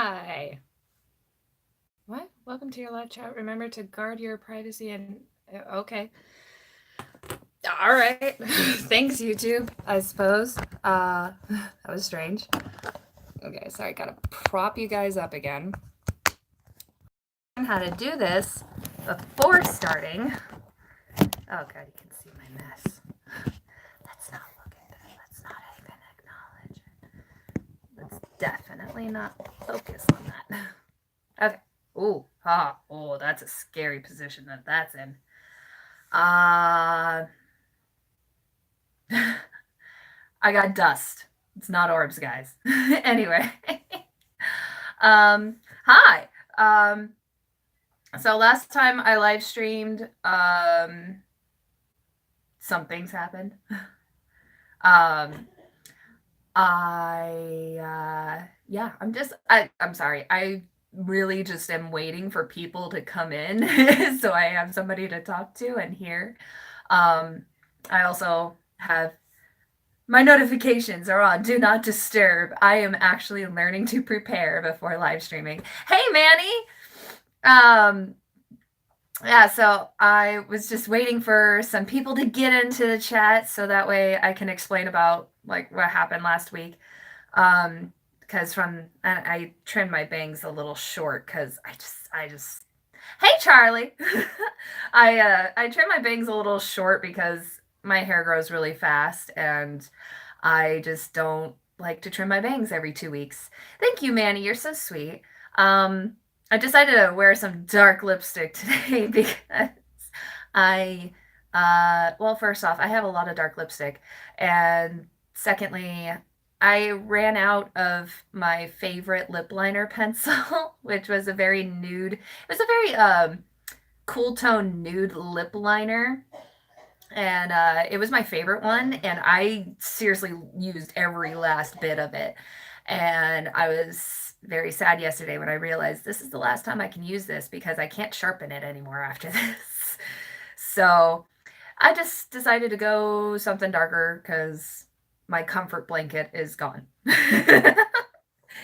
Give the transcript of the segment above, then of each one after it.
Hi. What? Welcome to your live chat. Remember to guard your privacy and okay. All right. Thanks, YouTube, I suppose. That was strange. Okay, sorry, gotta prop you guys up again. How to do this before starting. Oh god, you can see my mess. Let's not look at that. Let's not even acknowledge it. Let's definitely not focus on that. Okay. Ooh, oh, that's a scary position that's in. Uh, I got dust. It's not orbs, guys. Anyway, hi. So last time I live streamed, some things happened. Um, yeah, I'm sorry. I really just am waiting for people to come in so I have somebody to talk to and hear. I also have my notifications are on do not disturb. I am actually learning to prepare before live streaming. Hey Manny. Um yeah, so I was just waiting for some people to get into the chat so that way I can explain about like what happened last week. Because I trimmed my bangs a little short because I just hey Charlie. I trimmed my bangs a little short because my hair grows really fast and I just don't like to trim my bangs every 2 weeks. Thank you, Manny. You're so sweet. Um, I decided to wear some dark lipstick today because I, well, first off, I have a lot of dark lipstick. And secondly, I ran out of my favorite lip liner pencil, which was a very nude, it was a very cool tone nude lip liner and it was my favorite one and I seriously used every last bit of it and I was very sad yesterday when I realized this is the last time I can use this because I can't sharpen it anymore after this. So I just decided to go something darker because my comfort blanket is gone.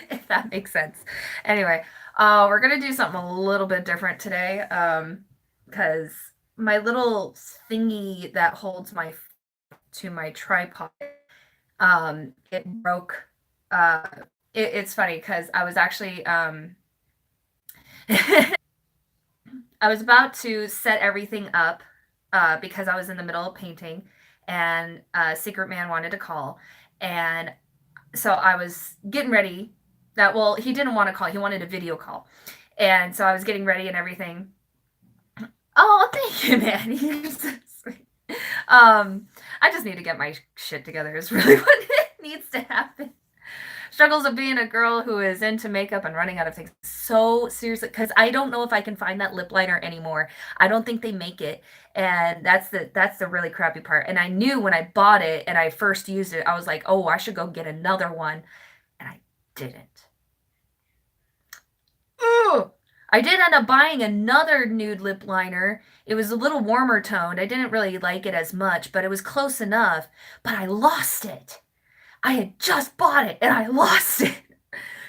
If that makes sense. Anyway, we're gonna do something a little bit different today because my little thingy that holds my to my tripod it broke. uh it's funny because I was actually I was about to set everything up because I was in the middle of painting and Secret Man wanted to call and so I was getting ready that well he didn't want to call, he wanted a video call, and so I was getting ready and everything. Oh, thank you, man. You're so sweet. I just need to get my shit together is really what needs to happen. Struggles of being a girl who is into makeup and running out of things. So seriously, because I don't know if I can find that lip liner anymore. I don't think they make it, and that's the really crappy part. And I knew when I bought it and I first used it, I was like, oh, I should go get another one, and I didn't. Ooh. I did end up buying another nude lip liner. It was a little warmer toned. I didn't really like it as much, but it was close enough. But I lost it. I had just bought it and I lost it.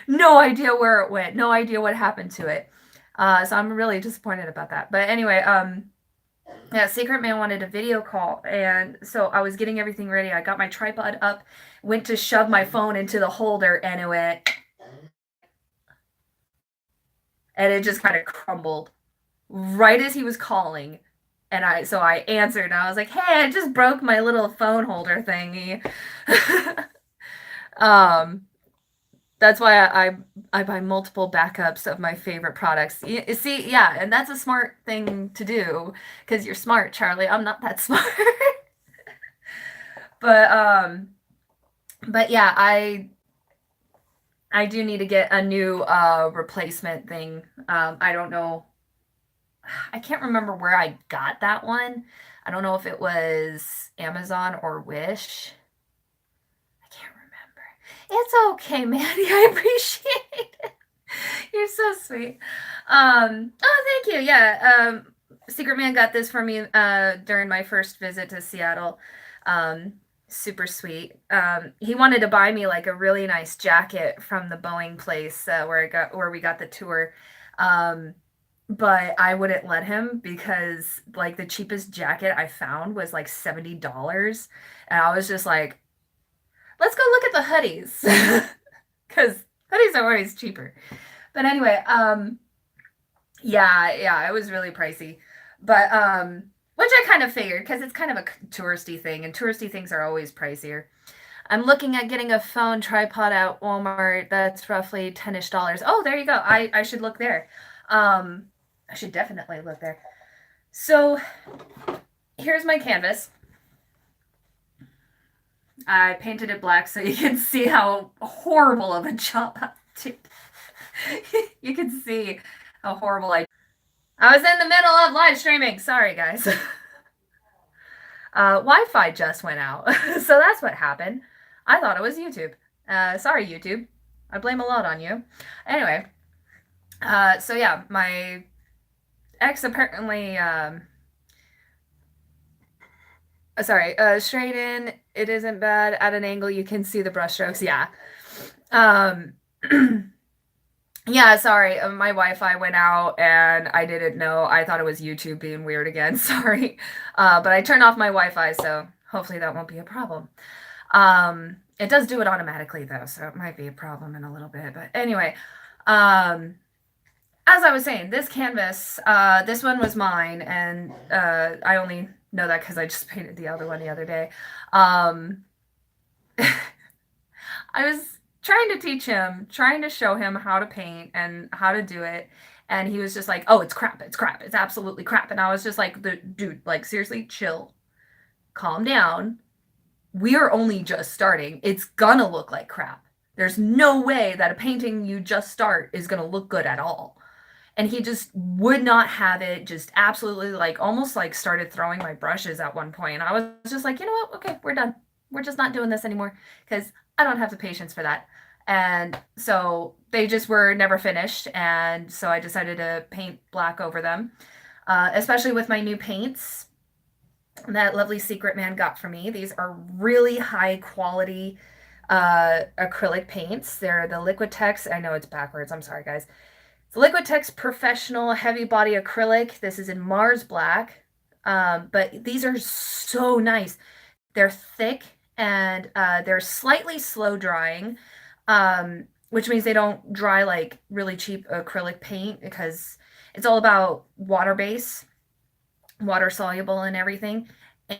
No idea where it went. No idea what happened to it. So I'm really disappointed about that. But anyway, yeah, Secret Man wanted a video call, and so I was getting everything ready. I got my tripod up, went to shove my phone into the holder, and it went, and it just kind of crumbled right as he was calling. And I answered, and I was like, "Hey, I just broke my little phone holder thingy." um, That's why I buy multiple backups of my favorite products. You see, yeah, and that's a smart thing to do because you're smart, Charlie. I'm not that smart. but but yeah, I do need to get a new replacement thing. I don't know. I can't remember where I got that one. I don't know if it was Amazon or Wish. I can't remember. It's okay, Mandy. I appreciate it. You're so sweet. Oh, thank you. Yeah. Secret Man got this for me during my first visit to Seattle. Um, super sweet. He wanted to buy me like a really nice jacket from the Boeing place where we got the tour. Um, but I wouldn't let him because like the cheapest jacket I found was like $70. And I was just like, let's go look at the hoodies. Because hoodies are always cheaper. But anyway, yeah, it was really pricey. But which I kind of figured because it's kind of a touristy thing, and touristy things are always pricier. I'm looking at getting a phone tripod at Walmart. That's roughly 10-ish dollars. Oh, there you go. I should look there. Um, I should definitely look there. So here's my canvas. I painted it black so you can see how horrible of a job I did. You can see how horrible I was in the middle of live streaming. Sorry, guys. Wi-Fi just went out, so that's what happened. I thought it was YouTube. Sorry, YouTube. I blame a lot on you. Anyway, so yeah, my ex apparently. Sorry, straight in. It isn't bad. At an angle, you can see the brushstrokes. Yeah. Um, Yeah, sorry. My Wi-Fi went out and I didn't know. I thought it was YouTube being weird again. Sorry. But I turned off my Wi-Fi, so hopefully that won't be a problem. It does do it automatically though, so it might be a problem in a little bit. But anyway, um, as I was saying, this canvas, this one was mine, and I only know that because I just painted the other one the other day. Um, I was trying to teach him, trying to show him how to paint and how to do it. And he was just like, oh, it's crap. It's crap. It's absolutely crap. And I was just like, dude, like, seriously, chill, calm down. We are only just starting. It's gonna look like crap. There's no way that a painting you just start is gonna look good at all. And he just would not have it, just absolutely like almost like started throwing my brushes at one point. And I was just like, you know what? Okay, we're done. We're just not doing this anymore because I don't have the patience for that. And so they just were never finished. And so I decided to paint black over them, especially with my new paints that lovely Secret Man got for me. These are really high quality acrylic paints. They're the Liquitex. I know it's backwards. I'm sorry, guys. The Liquitex Professional Heavy Body Acrylic. This is in Mars Black. But these are so nice. They're thick and they're slightly slow drying, which means they don't dry like really cheap acrylic paint because it's all about water base, water soluble and everything.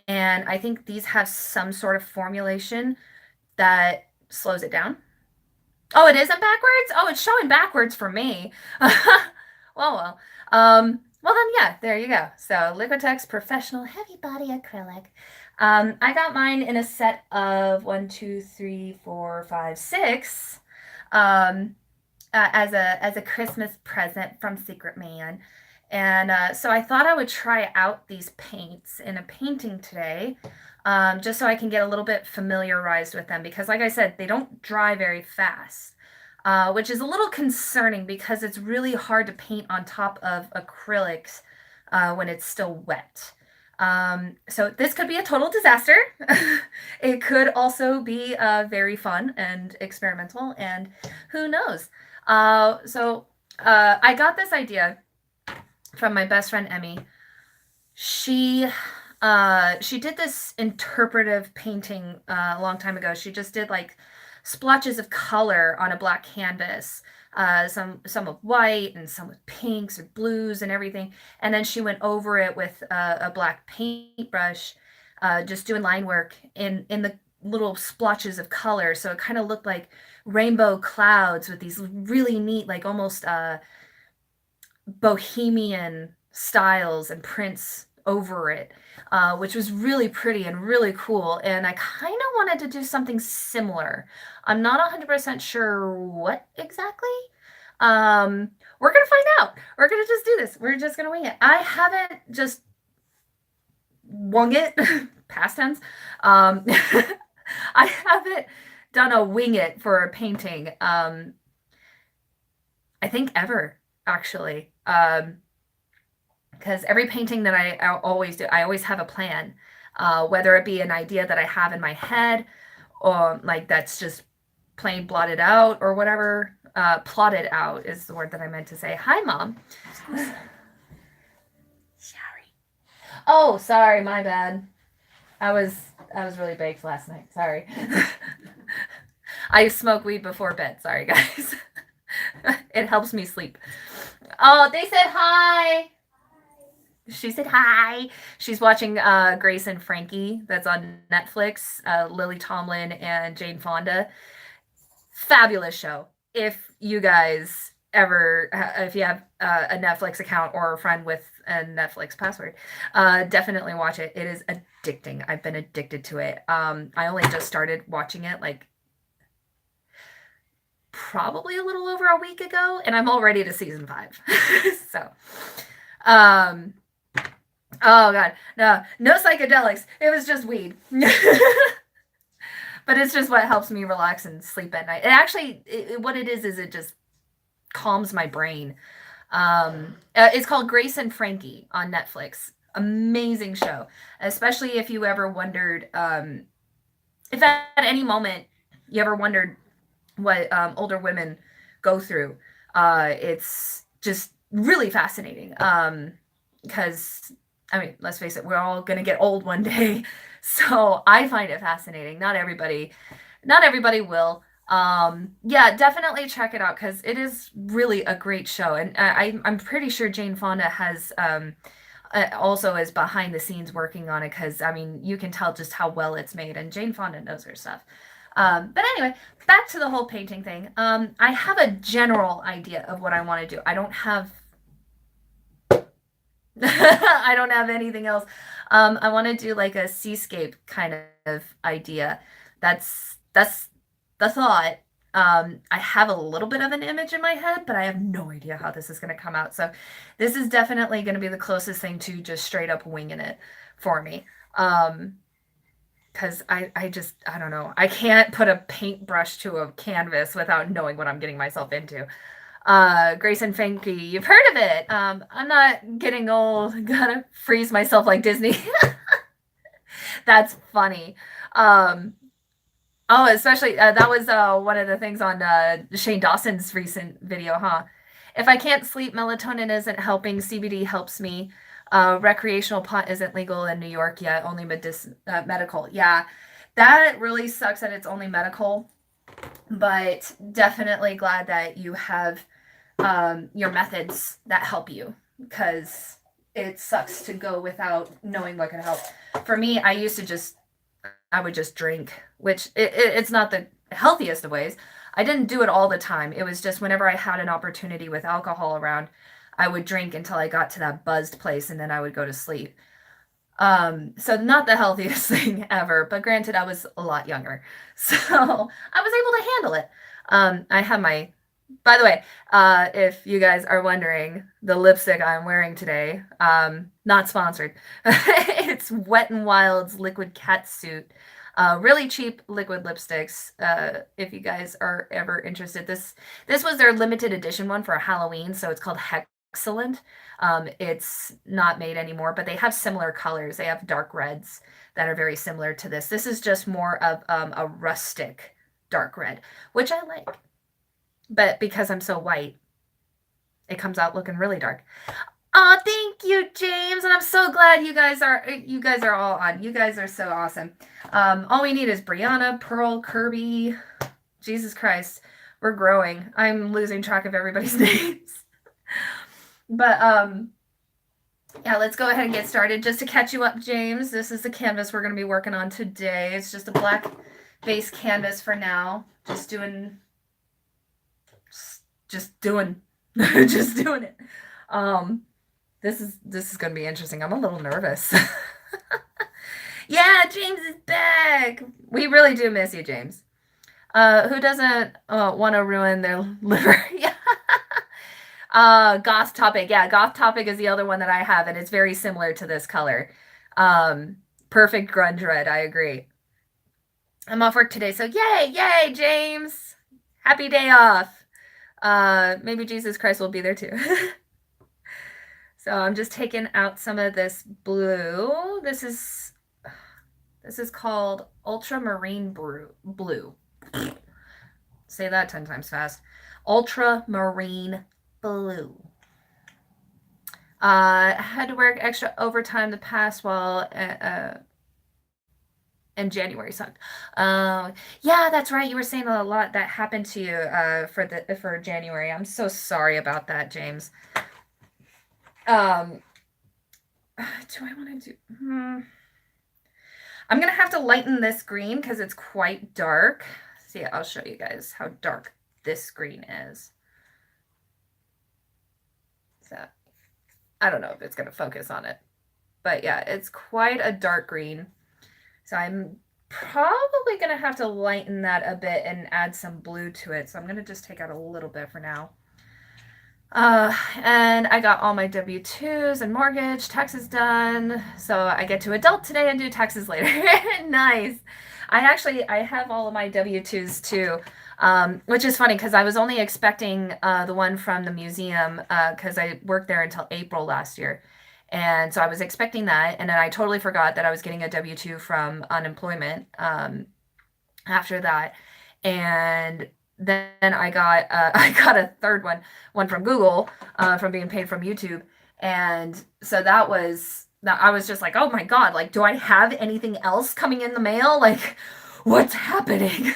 And I think these have some sort of formulation that slows it down. Oh, it isn't backwards? Oh, it's showing backwards for me. Well. Well then, yeah, there you go. So Liquitex Professional Heavy Body Acrylic. I got mine in a set of one, two, three, four, five, six, as a Christmas present from Secret Man. And so I thought I would try out these paints in a painting today, just so I can get a little bit familiarized with them because, like I said, they don't dry very fast, which is a little concerning because it's really hard to paint on top of acrylics when it's still wet. So this could be a total disaster. It could also be very fun and experimental, and who knows? I got this idea from my best friend Emmy. She did this interpretive painting a long time ago. She just did like splotches of color on a black canvas, some with white and some with pinks or blues and everything. And then she went over it with a black paintbrush, just doing line work in the little splotches of color. So it kind of looked like rainbow clouds with these really neat, like almost bohemian styles and prints over it, which was really pretty and really cool. And I kind of wanted to do something similar. I'm not 100% sure what exactly. We're going to find out. We're going to just do this. We're just going to wing it. I haven't just wung it, past tense. I haven't done a wing it for a painting. I think ever, actually. Because every painting that I always do, I always have a plan. whether it be an idea that I have in my head or like that's just plain blotted out or whatever. Plotted out is the word that I meant to say. Hi, Mom. Sorry. Oh, sorry, my bad. I was really baked last night. Sorry. I smoke weed before bed. Sorry, guys. It helps me sleep. Oh, they said hi. She said hi. She's watching Grace and Frankie. That's on Netflix. Lily Tomlin and Jane Fonda. Fabulous show. If you guys ever, if you have a Netflix account or a friend with a Netflix password, definitely watch it. It is addicting. I've been addicted to it. I only just started watching it like probably a little over a week ago, and I'm already to season 5. So, um, oh god, no psychedelics. It was just weed. But it's just what helps me relax and sleep at night. It actually, what it is it just calms my brain. It's called Grace and Frankie on Netflix. Amazing show, especially if you ever wondered, if at any moment you ever wondered what older women go through. It's just really fascinating. Because I mean, let's face it, we're all gonna get old one day. So I find it fascinating. Not everybody will. Yeah, definitely check it out because it is really a great show. And I'm pretty sure Jane Fonda has also is behind the scenes working on it because I mean you can tell just how well it's made, and Jane Fonda knows her stuff. But anyway, back to the whole painting thing. I have a general idea of what I want to do. I don't have I don't have anything else. I want to do like a seascape kind of idea. That's the thought. I have a little bit of an image in my head, but I have no idea how this is going to come out. So this is definitely going to be the closest thing to just straight up winging it for me. Because I don't know. I can't put a paintbrush to a canvas without knowing what I'm getting myself into. Grace and Frankie, you've heard of it. I'm not getting old. Gotta freeze myself like Disney. That's funny. Oh, especially that was one of the things on Shane Dawson's recent video, huh? If I can't sleep, melatonin isn't helping. CBD helps me. Recreational pot isn't legal in New York yet, only medical. Yeah, that really sucks that it's only medical, but definitely glad that you have your methods that help you because it sucks to go without knowing what can help. For me, I would just drink, which it's not the healthiest of ways. I didn't do it all the time. It was just whenever I had an opportunity with alcohol around, I would drink until I got to that buzzed place and then I would go to sleep. So not the healthiest thing ever, but granted, I was a lot younger. So I was able to handle it. I have my, by the way, if you guys are wondering, the lipstick I'm wearing today, not sponsored. It's Wet n Wild's Liquid Catsuit. Really cheap liquid lipsticks. If you guys are ever interested, this was their limited edition one for Halloween, so it's called Excellent. It's not made anymore, but they have similar colors. They have dark reds that are very similar to this. This is just more of a rustic dark red, which I like. But because I'm so white, it comes out looking really dark. Oh, thank you, James, and I'm so glad you guys are all on. You guys are so awesome. All we need is Brianna, Pearl, Kirby. Jesus Christ, we're growing. I'm losing track of everybody's names. But yeah, let's go ahead and get started. Just to catch you up, James, this is the canvas we're going to be working on today. It's just a black base canvas for now. Just doing just doing it. This is gonna be interesting. I'm a little nervous. Yeah, James is back. We really do miss you, James. Who doesn't want to ruin their liver? Yeah. Goth Topic. Yeah, Goth Topic is the other one that I have, and it's very similar to this color. Perfect grunge red. I agree. I'm off work today, so yay, James. Happy day off. Maybe Jesus Christ will be there too. So I'm just taking out some of this blue. This is This is called Ultramarine Blue. Say that 10 times fast. Ultramarine Blue. Had to work extra overtime the past while and January sucked. Yeah, that's right. You were saying a lot that happened to you for January. I'm so sorry about that, James. Um, do I want to do? I'm gonna have to lighten this green because it's quite dark. See, I'll show you guys how dark this green is. So I don't know if it's gonna focus on it, but yeah, it's quite a dark green. So I'm probably gonna have to lighten that a bit and add some blue to it. So I'm gonna just take out a little bit for now. And I got all my W-2s and mortgage, taxes done. So I get to adult today and do taxes later. Nice. I have all of my W-2s too, which is funny because I was only expecting the one from the museum because I worked there until April last year. And so I was expecting that. And then I totally forgot that I was getting a W-2 from unemployment after that. And then I got I got a third one from Google from being paid from YouTube, and so that I was just like, oh my god, like, do I have anything else coming in the mail? Like, what's happening?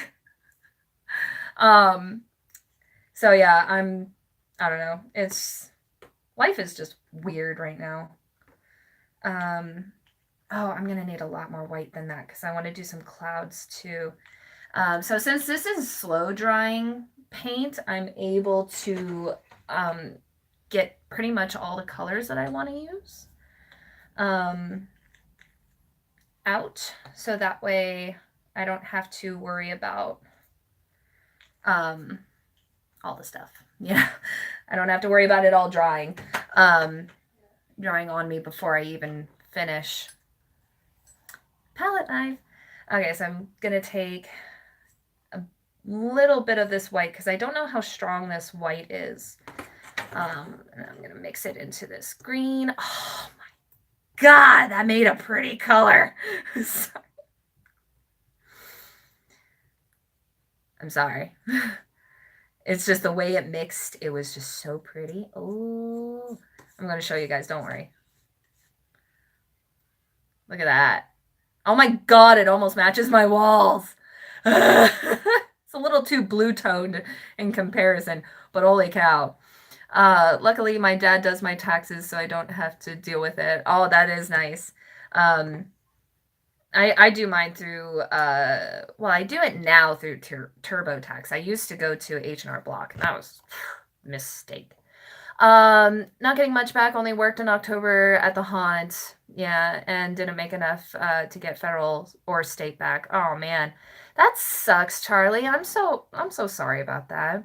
um, so yeah, I don't know. Life is just weird right now. Oh, I'm gonna need a lot more white than that because I want to do some clouds too. So since this is slow drying paint, I'm able to get pretty much all the colors that I want to use out. So that way I don't have to worry about all the stuff. Yeah, I don't have to worry about it all drying on me before I even finish. Palette knife. Okay, so I'm going to take little bit of this white because I don't know how strong this white is. And I'm gonna mix it into this green. Oh my god, that made a pretty color. I'm sorry. It's just the way it mixed. It was just so pretty. Oh, I'm gonna show you guys. Don't worry. Look at that. Oh my god, it almost matches my walls. It's a little too blue toned in comparison, but holy cow. Luckily my dad does my taxes, so I don't have to deal with it. Oh, that is nice. I do mine through, well, I do it now through TurboTax. I used to go to H&R Block, and that was a mistake. Not getting much back, only worked in October at the haunt. Yeah, and didn't make enough to get federal or state back. Oh man. That sucks, Charlie. I'm so sorry about that.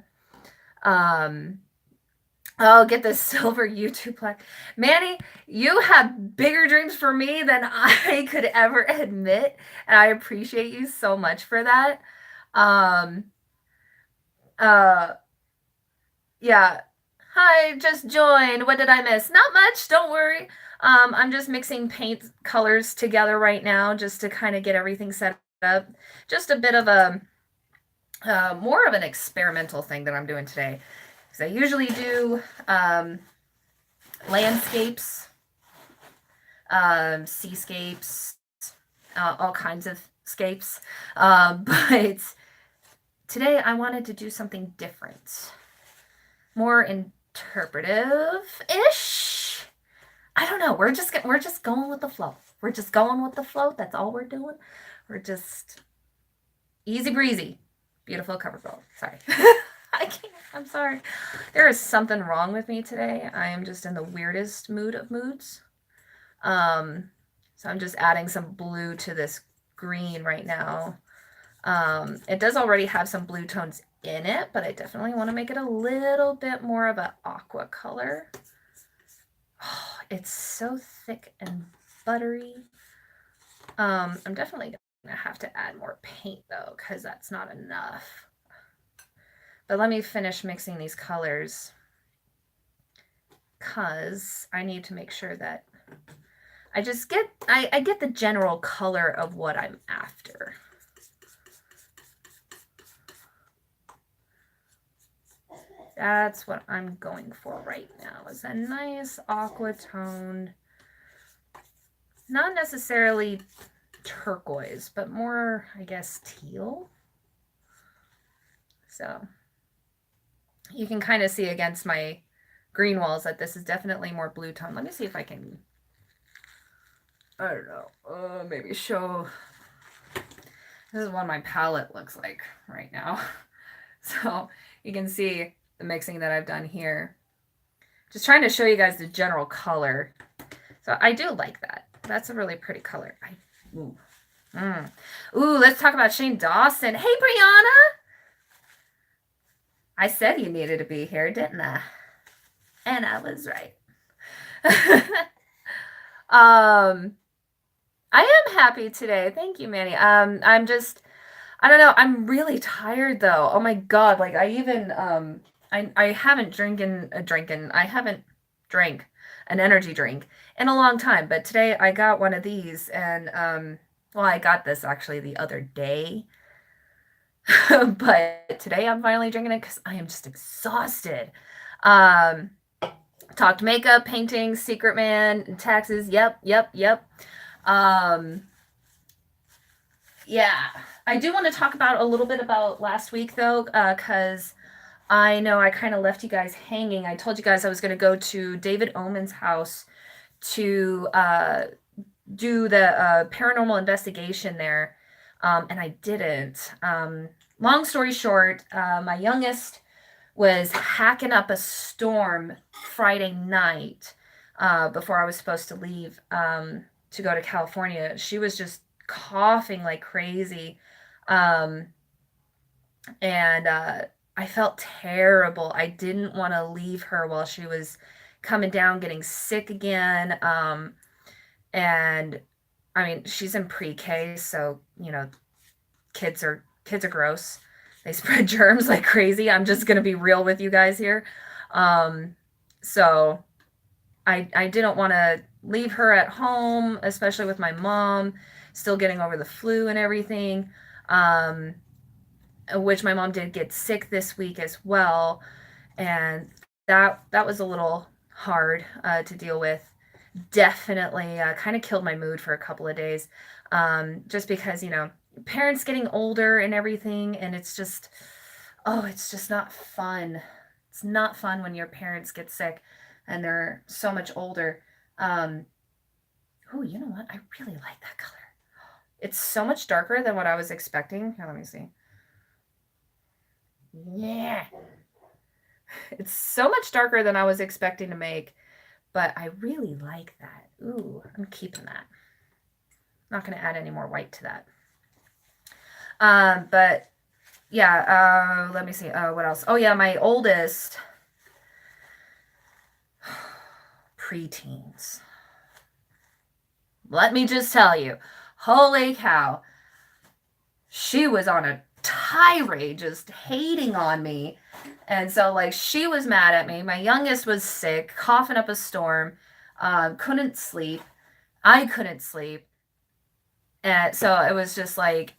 Oh, get this silver YouTube plaque. Manny, you have bigger dreams for me than I could ever admit, and I appreciate you so much for that. Um uh yeah. Hi, just joined. What did I miss? Not much, don't worry. I'm just mixing paint colors together right now just to kind of get everything set up. Just a bit of a more of an experimental thing that I'm doing today. Because I usually do landscapes, seascapes, all kinds of scapes. But today I wanted to do something different. More interpretive-ish. I don't know. We're just going with the flow. We're just going with the flow. That's all we're doing. We're just easy breezy. Beautiful cover girl. Sorry. I can't. I'm sorry. There is something wrong with me today. I am just in the weirdest mood of moods. So I'm just adding some blue to this green right now. It does already have some blue tones in it, but I definitely want to make it a little bit more of an aqua color. Oh, it's so thick and buttery. I'm definitely gonna have to add more paint though, because that's not enough. But let me finish mixing these colors because I need to make sure that I get the general color of what I'm after. That's what I'm going for right now, is a nice aqua toned, not necessarily turquoise, but more, I guess, teal. So you can kind of see against my green walls that this is definitely more blue tone. Let me see if I can, I don't know, maybe show, this is what my palette looks like right now. So you can see the mixing that I've done here. Just trying to show you guys the general color. So I do like that. That's a really pretty color. Ooh. Ooh, let's talk about Shane Dawson. Hey, Brianna. I said you needed to be here, didn't I? And I was right. I am happy today. Thank you, Manny. I'm just, I don't know. I'm really tired though. Oh my God. Like I even, I haven't I haven't drank an energy drink in a long time, but today I got one of these and, well, I got this actually the other day, but today I'm finally drinking it because I am just exhausted. Talked makeup, painting, Secret Man, taxes. Yep. Yeah, I do want to talk about a little bit about last week though, because I know I kind of left you guys hanging. I told you guys I was going to go to David Omen's house to do the paranormal investigation there, and I didn't. Long story short, my youngest was hacking up a storm Friday night before I was supposed to leave to go to California. She was just coughing like crazy. And I felt terrible. I didn't want to leave her while she was coming down, getting sick again. And I mean, she's in pre-K, so you know, kids are gross. They spread germs like crazy. I'm just gonna be real with you guys here. So I didn't want to leave her at home, especially with my mom still getting over the flu and everything. Which my mom did get sick this week as well, and that was a little hard to deal with. Definitely kind of killed my mood for a couple of days, just because you know parents getting older and everything, and it's just it's just not fun. It's not fun when your parents get sick and they're so much older. Oh, you know what? I really like that color. It's so much darker than what I was expecting. Here, let me see. Yeah. It's so much darker than I was expecting to make, but I really like that. Ooh, I'm keeping that. Not going to add any more white to that. But yeah, let me see. What else? Oh yeah, my oldest preteens. Let me just tell you, holy cow, she was on a tirade just hating on me. And so like she was mad at me. My youngest was sick, coughing up a storm, couldn't sleep. I couldn't sleep. And so it was just like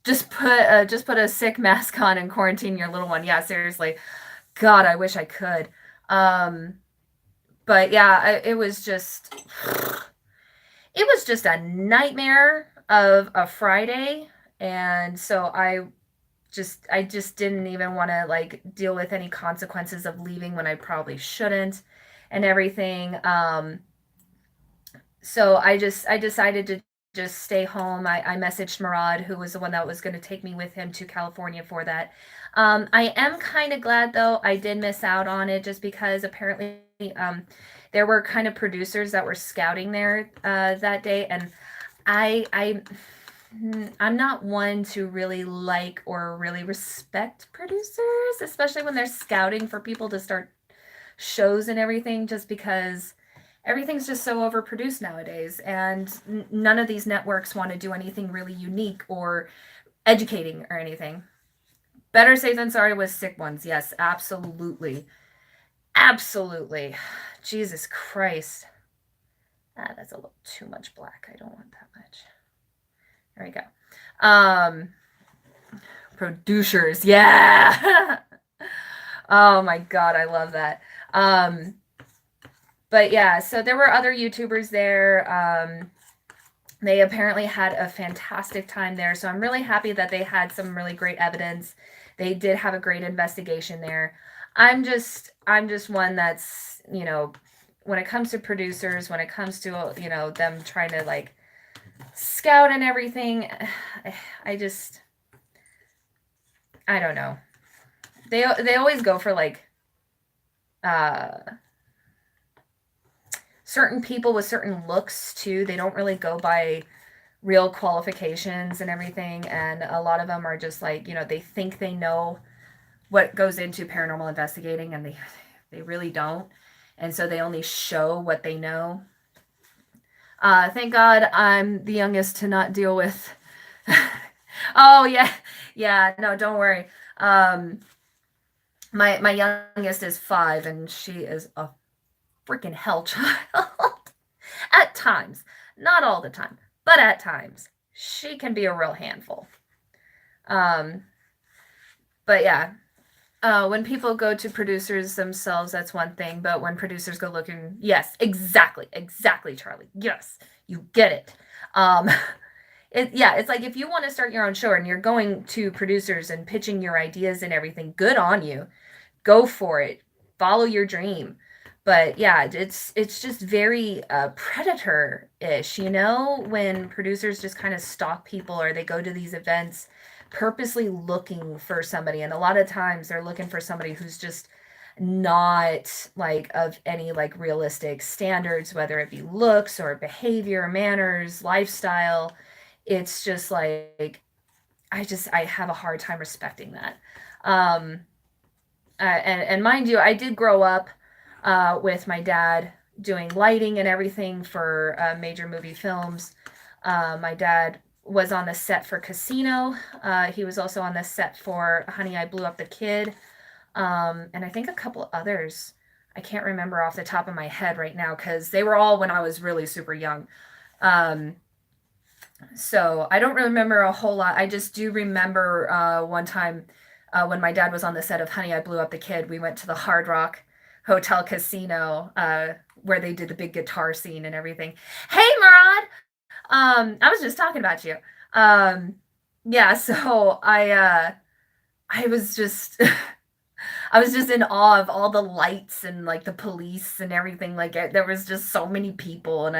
just put a sick mask on and quarantine your little one. Yeah, seriously. God, I wish I could. But yeah, it was just a nightmare of a Friday, and so I just didn't even want to like deal with any consequences of leaving when I probably shouldn't and everything. So I decided to just stay home. I messaged Murad, who was the one that was going to take me with him to California for that. I am kind of glad though I did miss out on it, just because apparently there were kind of producers that were scouting there that day, and I'm not one to really like or really respect producers, especially when they're scouting for people to start shows and everything, just because everything's just so overproduced nowadays, and none of these networks want to do anything really unique or educating or anything. Better safe than sorry with sick ones. Yes, absolutely. Absolutely. Jesus Christ. That's a little too much black. I don't want that much. There we go. Producers, yeah. Oh my god, I love that. But yeah, so there were other YouTubers there. They apparently had a fantastic time there, so I'm really happy that they had some really great evidence. They did have a great investigation there. I'm just one that's, when it comes to producers, when it comes to, them trying to like scout and everything, I just I don't know. They always go for like uh certain people with certain looks too. They don't really go by real qualifications and everything, and a lot of them are just like, they think they know what goes into paranormal investigating, and they really don't, and so they only show what they know. Thank God I'm the youngest to not deal with. Oh yeah, yeah. No, don't worry. My youngest is 5, and she is a freaking hell child. At times, not all the time, but at times, she can be a real handful. Um, but yeah, when people go to producers themselves, that's one thing. But when producers go looking, yes, exactly, Charlie. Yes, you get it. Um, it's like if you want to start your own show and you're going to producers and pitching your ideas and everything, good on you. Go for it. Follow your dream. But yeah, it's just very predator-ish, when producers just kind of stalk people, or they go to these events purposely looking for somebody, and a lot of times they're looking for somebody who's just not like of any like realistic standards, whether it be looks or behavior, manners, lifestyle. It's just like I have a hard time respecting that. Um, and mind you, I did grow up with my dad doing lighting and everything for major movie films. My dad was on the set for Casino. He was also on the set for Honey, I Blew Up the Kid. And I think a couple others. I can't remember off the top of my head right now because they were all when I was really super young. Um, so I don't remember a whole lot. I just do remember one time when my dad was on the set of Honey, I Blew Up the Kid. We went to the Hard Rock Hotel Casino where they did the big guitar scene and everything. Hey, Murad! I was just talking about you. Yeah, so I was just I was just in awe of all the lights and like the police and everything. Like there was just so many people, and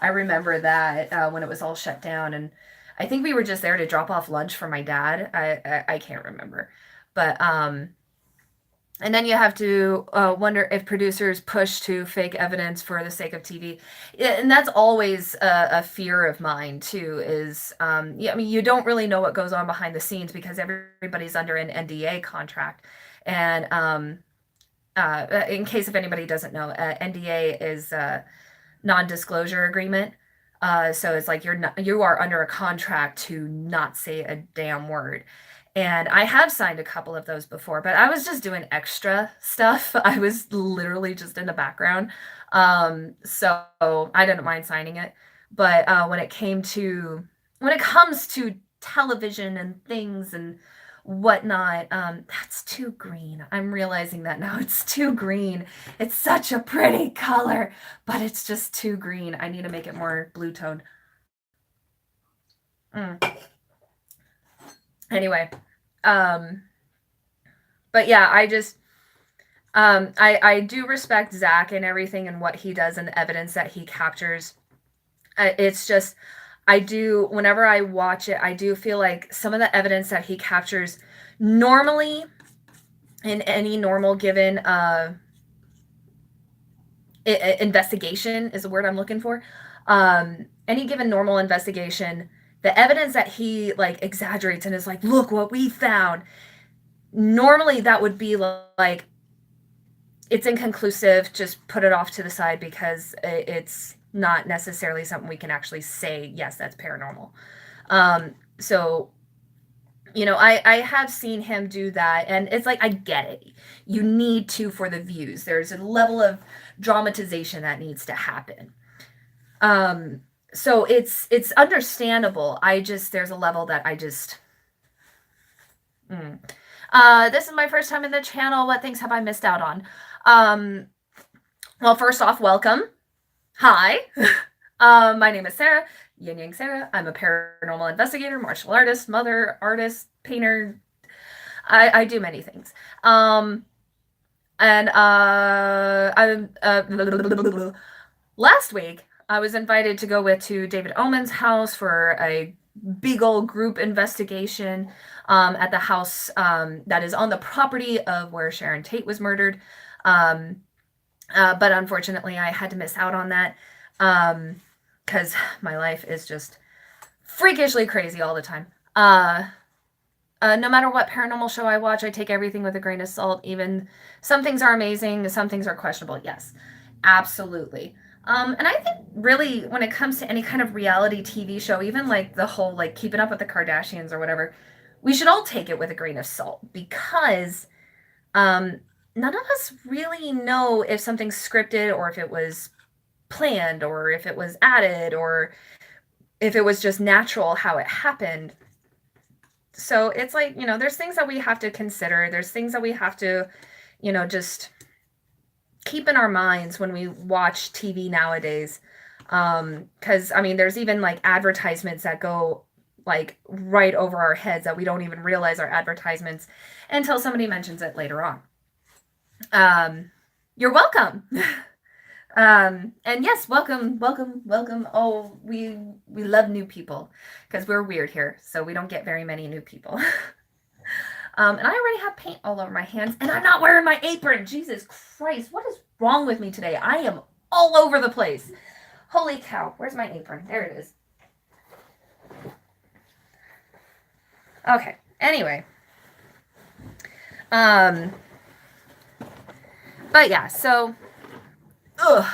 I remember that when it was all shut down, and I think we were just there to drop off lunch for my dad. I can't remember, but and then you have to wonder if producers push to fake evidence for the sake of TV. Yeah, and that's always a fear of mine too. Is yeah, I mean, you don't really know what goes on behind the scenes because everybody's under an NDA contract, and in case if anybody doesn't know, NDA is a non-disclosure agreement. So it's like you are under a contract to not say a damn word. And I have signed a couple of those before, but I was just doing extra stuff. I was literally just in the background. So I didn't mind signing it. But when it comes to television and things and whatnot, that's too green. I'm realizing that now. It's too green. It's such a pretty color, but it's just too green. I need to make it more blue toned. Anyway, um, but yeah, I do respect Zach and everything and what he does and the evidence that he captures. It's just whenever I watch it, I do feel like some of the evidence that he captures normally in any normal given investigation is the word I'm looking for. Any given normal investigation, the evidence that he like exaggerates and is like, look what we found. Normally that would be like, it's inconclusive, just put it off to the side because it's not necessarily something we can actually say, yes, that's paranormal. So, I have seen him do that, and it's like, I get it. You need to for the views. There's a level of dramatization that needs to happen. Um, so it's understandable. There's a level that I just mm. This is my first time in the channel. What things have I missed out on? Um, well, first off, welcome. Hi. My name is Sarah, Yinyangsara. I'm a paranormal investigator, martial artist, mother, artist, painter. I do many things. And I'm last week I was invited to go to David Omen's house for a big old group investigation at the house that is on the property of where Sharon Tate was murdered. Um, but unfortunately, I had to miss out on that because my life is just freakishly crazy all the time. No matter what paranormal show I watch, I take everything with a grain of salt. Even some things are amazing, some things are questionable. Yes, absolutely. And I think really when it comes to any kind of reality TV show, even like the whole like Keeping Up with the Kardashians or whatever, we should all take it with a grain of salt because um, none of us really know if something's scripted or if it was planned or if it was added or if it was just natural how it happened. So it's like, there's things that we have to consider. There's things that we have to, just keep in our minds when we watch TV nowadays. Because, I mean, there's even like advertisements that go like right over our heads that we don't even realize are advertisements until somebody mentions it later on. You're welcome. And yes, welcome. Oh, we love new people because we're weird here, so we don't get very many new people. And I already have paint all over my hands, and I'm not wearing my apron. Jesus Christ, what is wrong with me today? I am all over the place. Holy cow, where's my apron? There it is. Okay, anyway. But yeah, so ugh.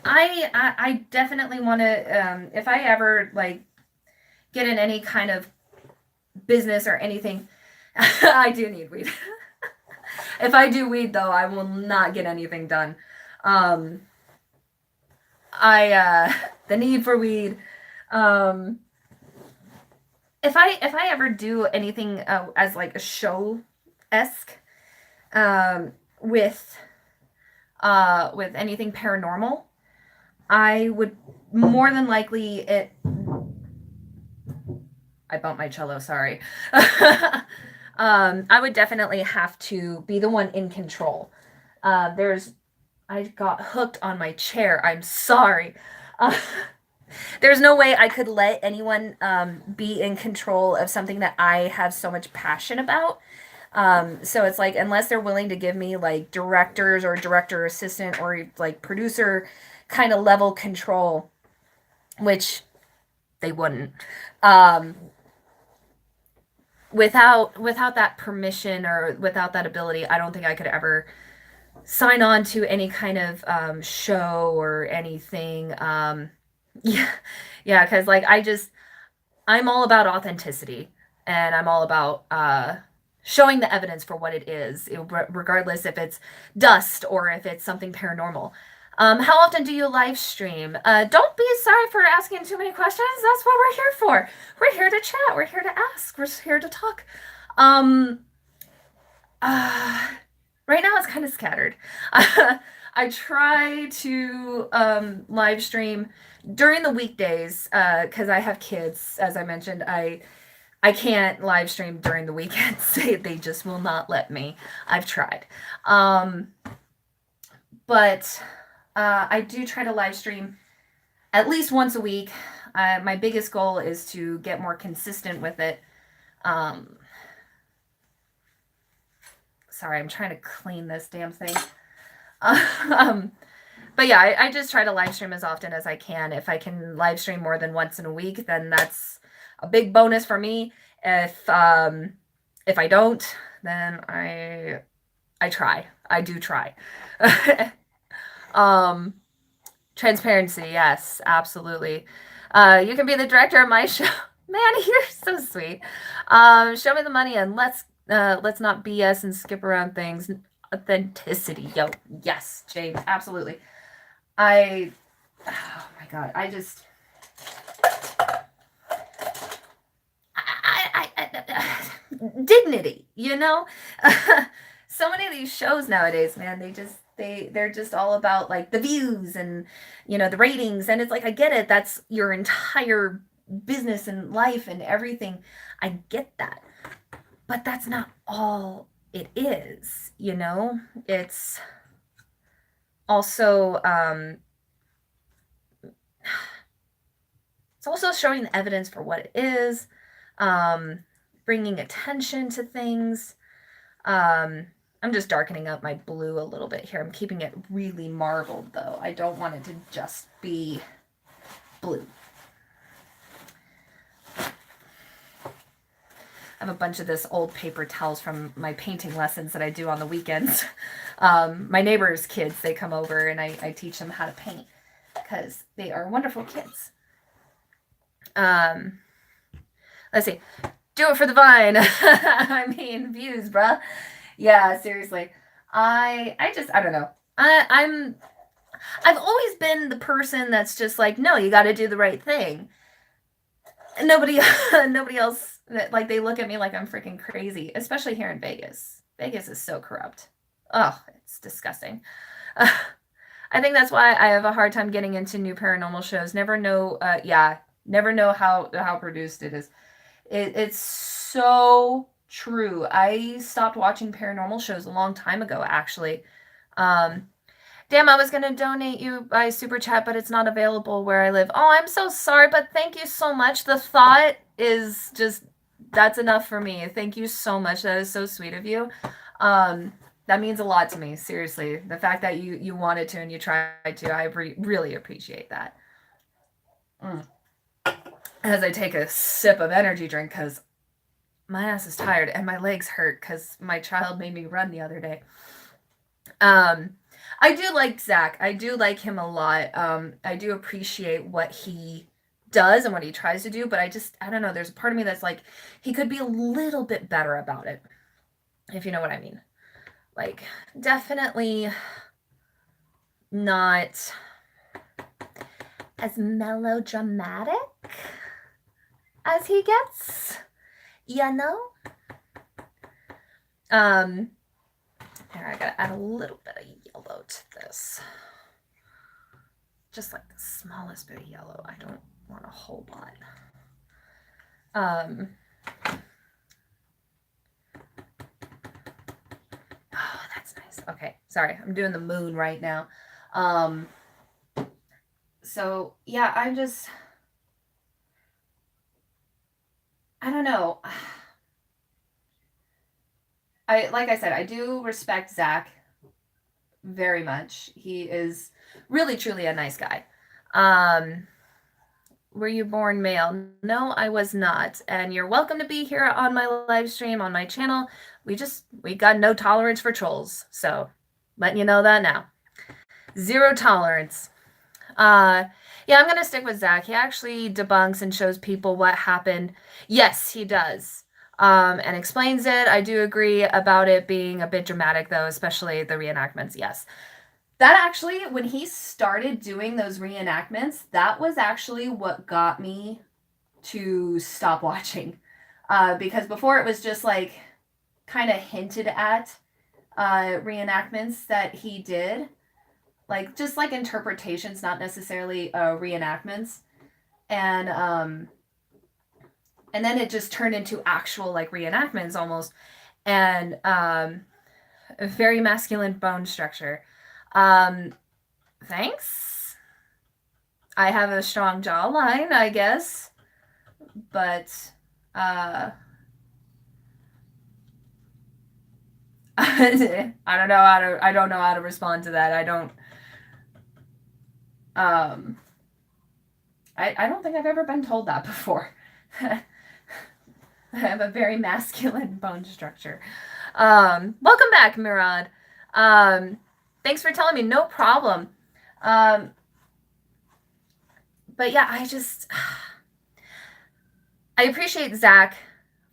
I definitely want to if I ever like get in any kind of business or anything, I do need weed. If I do weed though, I will not get anything done. The need for weed. If I ever do anything as like a show-esque with anything paranormal, I would more than likely I bumped my cello, sorry. I would definitely have to be the one in control. I got hooked on my chair. I'm sorry. There's no way I could let anyone be in control of something that I have so much passion about. So it's like, unless they're willing to give me like directors or director assistant or like producer kind of level control, which they wouldn't, without that permission or without that ability, I don't think I could ever sign on to any kind of show or anything. Yeah, yeah, because like I'm all about authenticity and I'm all about showing the evidence for what it is, regardless if it's dust or if it's something paranormal. How often do you live stream? Don't be sorry for asking too many questions. That's what we're here for. We're here to chat. We're here to ask. We're here to talk. Right now it's kind of scattered. I try to live stream during the weekdays because I have kids. As I mentioned, I can't live stream during the weekends. They just will not let me. I've tried. But I do try to live stream at least once a week. My biggest goal is to get more consistent with it. Sorry, I'm trying to clean this damn thing. But yeah, I just try to live stream as often as I can. If I can live stream more than once in a week, then that's a big bonus for me. If I don't, then I try. I do try. Transparency, yes, absolutely. You can be the director of my show. Man, you're so sweet. Show me the money and let's not BS and skip around things. Authenticity, yo, yes, James, absolutely. I, oh my God, I just, dignity, you know? So many of these shows nowadays, man, they're just all about like the views and the ratings, and it's like I get it, that's your entire business and life and everything. I get that. But that's not all it is, you know? It's also it's also showing the evidence for what it is, um, bringing attention to things. I'm just darkening up my blue a little bit here. I'm keeping it really marbled, though. I don't want it to just be blue. I have a bunch of this old paper towels from my painting lessons that I do on the weekends. My neighbors' kids, they come over and I teach them how to paint because they are wonderful kids. Let's see. Do it for the vine. I mean, views, bruh. Yeah, seriously. I don't know. I've always been the person that's just like, no, you got to do the right thing. Nobody else, like, they look at me like I'm freaking crazy, especially here in Vegas. Vegas is so corrupt. Oh, it's disgusting. I think that's why I have a hard time getting into new paranormal shows. Never know how produced it is. It's so true. I stopped watching paranormal shows a long time ago, actually. Damn, I was going to donate you by Super Chat, but it's not available where I live. Oh, I'm so sorry, but thank you so much. The thought is just, that's enough for me. Thank you so much. That is so sweet of you. That means a lot to me, seriously. The fact that you wanted to and you tried to, I really appreciate that. As I take a sip of energy drink, because my ass is tired and my legs hurt because my child made me run the other day. I do like Zach. I do like him a lot. I do appreciate what he does and what he tries to do, but I don't know. There's a part of me that's like, he could be a little bit better about it, if you know what I mean. Like, definitely not as melodramatic as he gets, you know? Here, I gotta add a little bit of yellow to this. Just like the smallest bit of yellow. I don't want a whole lot. Oh, that's nice. Okay, sorry. I'm doing the moon right now. So, yeah, I don't know. Like I said, I do respect Zach very much. He is really, truly a nice guy. Were you born male? No, I was not. And you're welcome to be here on my live stream on my channel. We got no tolerance for trolls. So, letting you know that now. Zero tolerance. Yeah, I'm going to stick with Zach. He actually debunks and shows people what happened. Yes, he does. And explains it. I do agree about it being a bit dramatic, though, especially the reenactments. Yes. That actually, when he started doing those reenactments, that was actually what got me to stop watching. Because before it was just like kind of hinted at reenactments that he did. Like, just like interpretations, not necessarily reenactments. And then it just turned into actual like reenactments almost, and a very masculine bone structure. Thanks. I have a strong jawline, I guess, but I don't know how to respond to that. I don't think I've ever been told that before. I have a very masculine bone structure. Welcome back, Murad. Thanks for telling me. No problem. But yeah, I appreciate Zach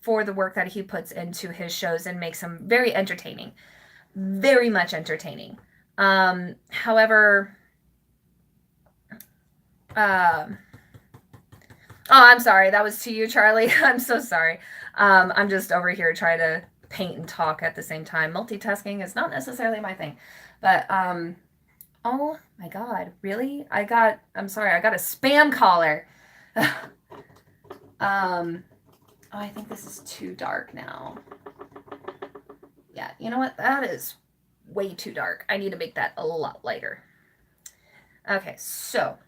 for the work that he puts into his shows and makes them very entertaining. Very much entertaining. However, Um, oh, I'm sorry. That was to you, Charlie. I'm so sorry. I'm just over here trying to paint and talk at the same time. Multitasking is not necessarily my thing. But oh my god, really? I'm sorry, I got a spam caller. Oh, I think this is too dark now. Yeah, you know what? That is way too dark. I need to make that a lot lighter. Okay, so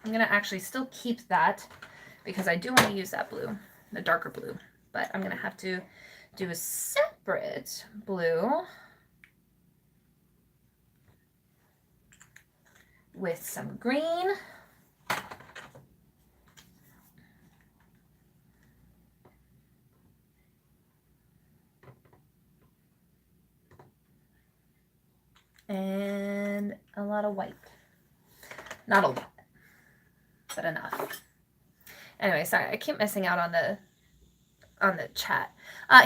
I'm gonna actually still keep that because I do want to use that blue, the darker blue, but I'm gonna have to do a separate blue with some green. And a lot of white. Not a lot, but enough. Anyway, sorry, I keep missing out on the chat.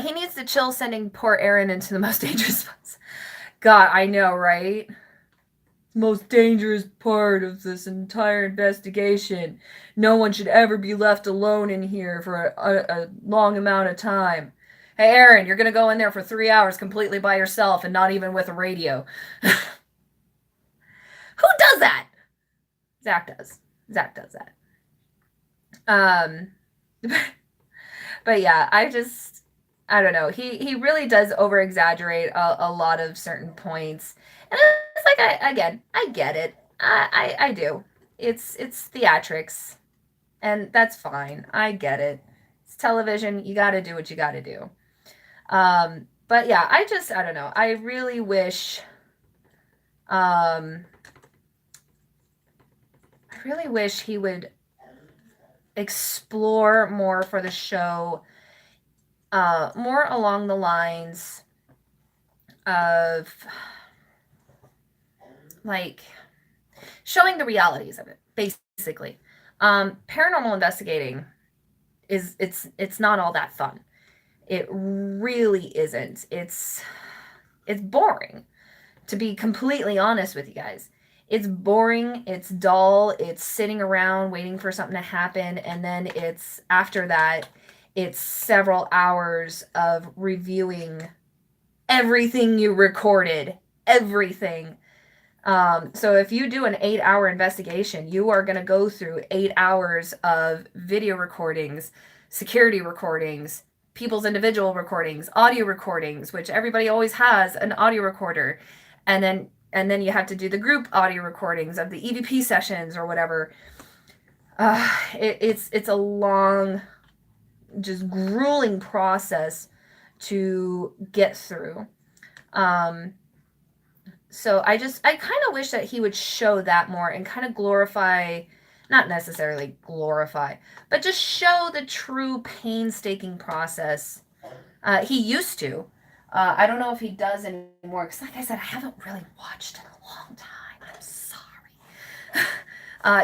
He needs to chill sending poor Aaron into the most dangerous spots. God, I know, right? Most dangerous part of this entire investigation. No one should ever be left alone in here for a long amount of time. Hey, Aaron, you're gonna go in there for 3 hours completely by yourself and not even with a radio. Who does that? Zach does. Zach does that. But yeah, I don't know. He really does over exaggerate a lot of certain points, and it's like I get it. I do. It's theatrics, and that's fine. I get it. It's television. You got to do what you got to do. But yeah, I don't know. I really wish. I really wish he would explore more for the show, more along the lines of like showing the realities of it, basically. Paranormal investigating it's not all that fun. It really isn't. It's boring, to be completely honest with you guys. It's boring, it's dull, it's sitting around waiting for something to happen, and then it's after that, it's several hours of reviewing everything you recorded, everything. So if you do an 8-hour investigation, you are going to go through 8 hours of video recordings, security recordings, people's individual recordings, audio recordings, which everybody always has an audio recorder, and then you have to do the group audio recordings of the EVP sessions or whatever. It's a long, just grueling process to get through. So I kind of wish that he would show that more and kind of glorify, not necessarily glorify, but just show the true painstaking process. He used to. I don't know if he does anymore, because like I said, I haven't really watched in a long time. I'm sorry.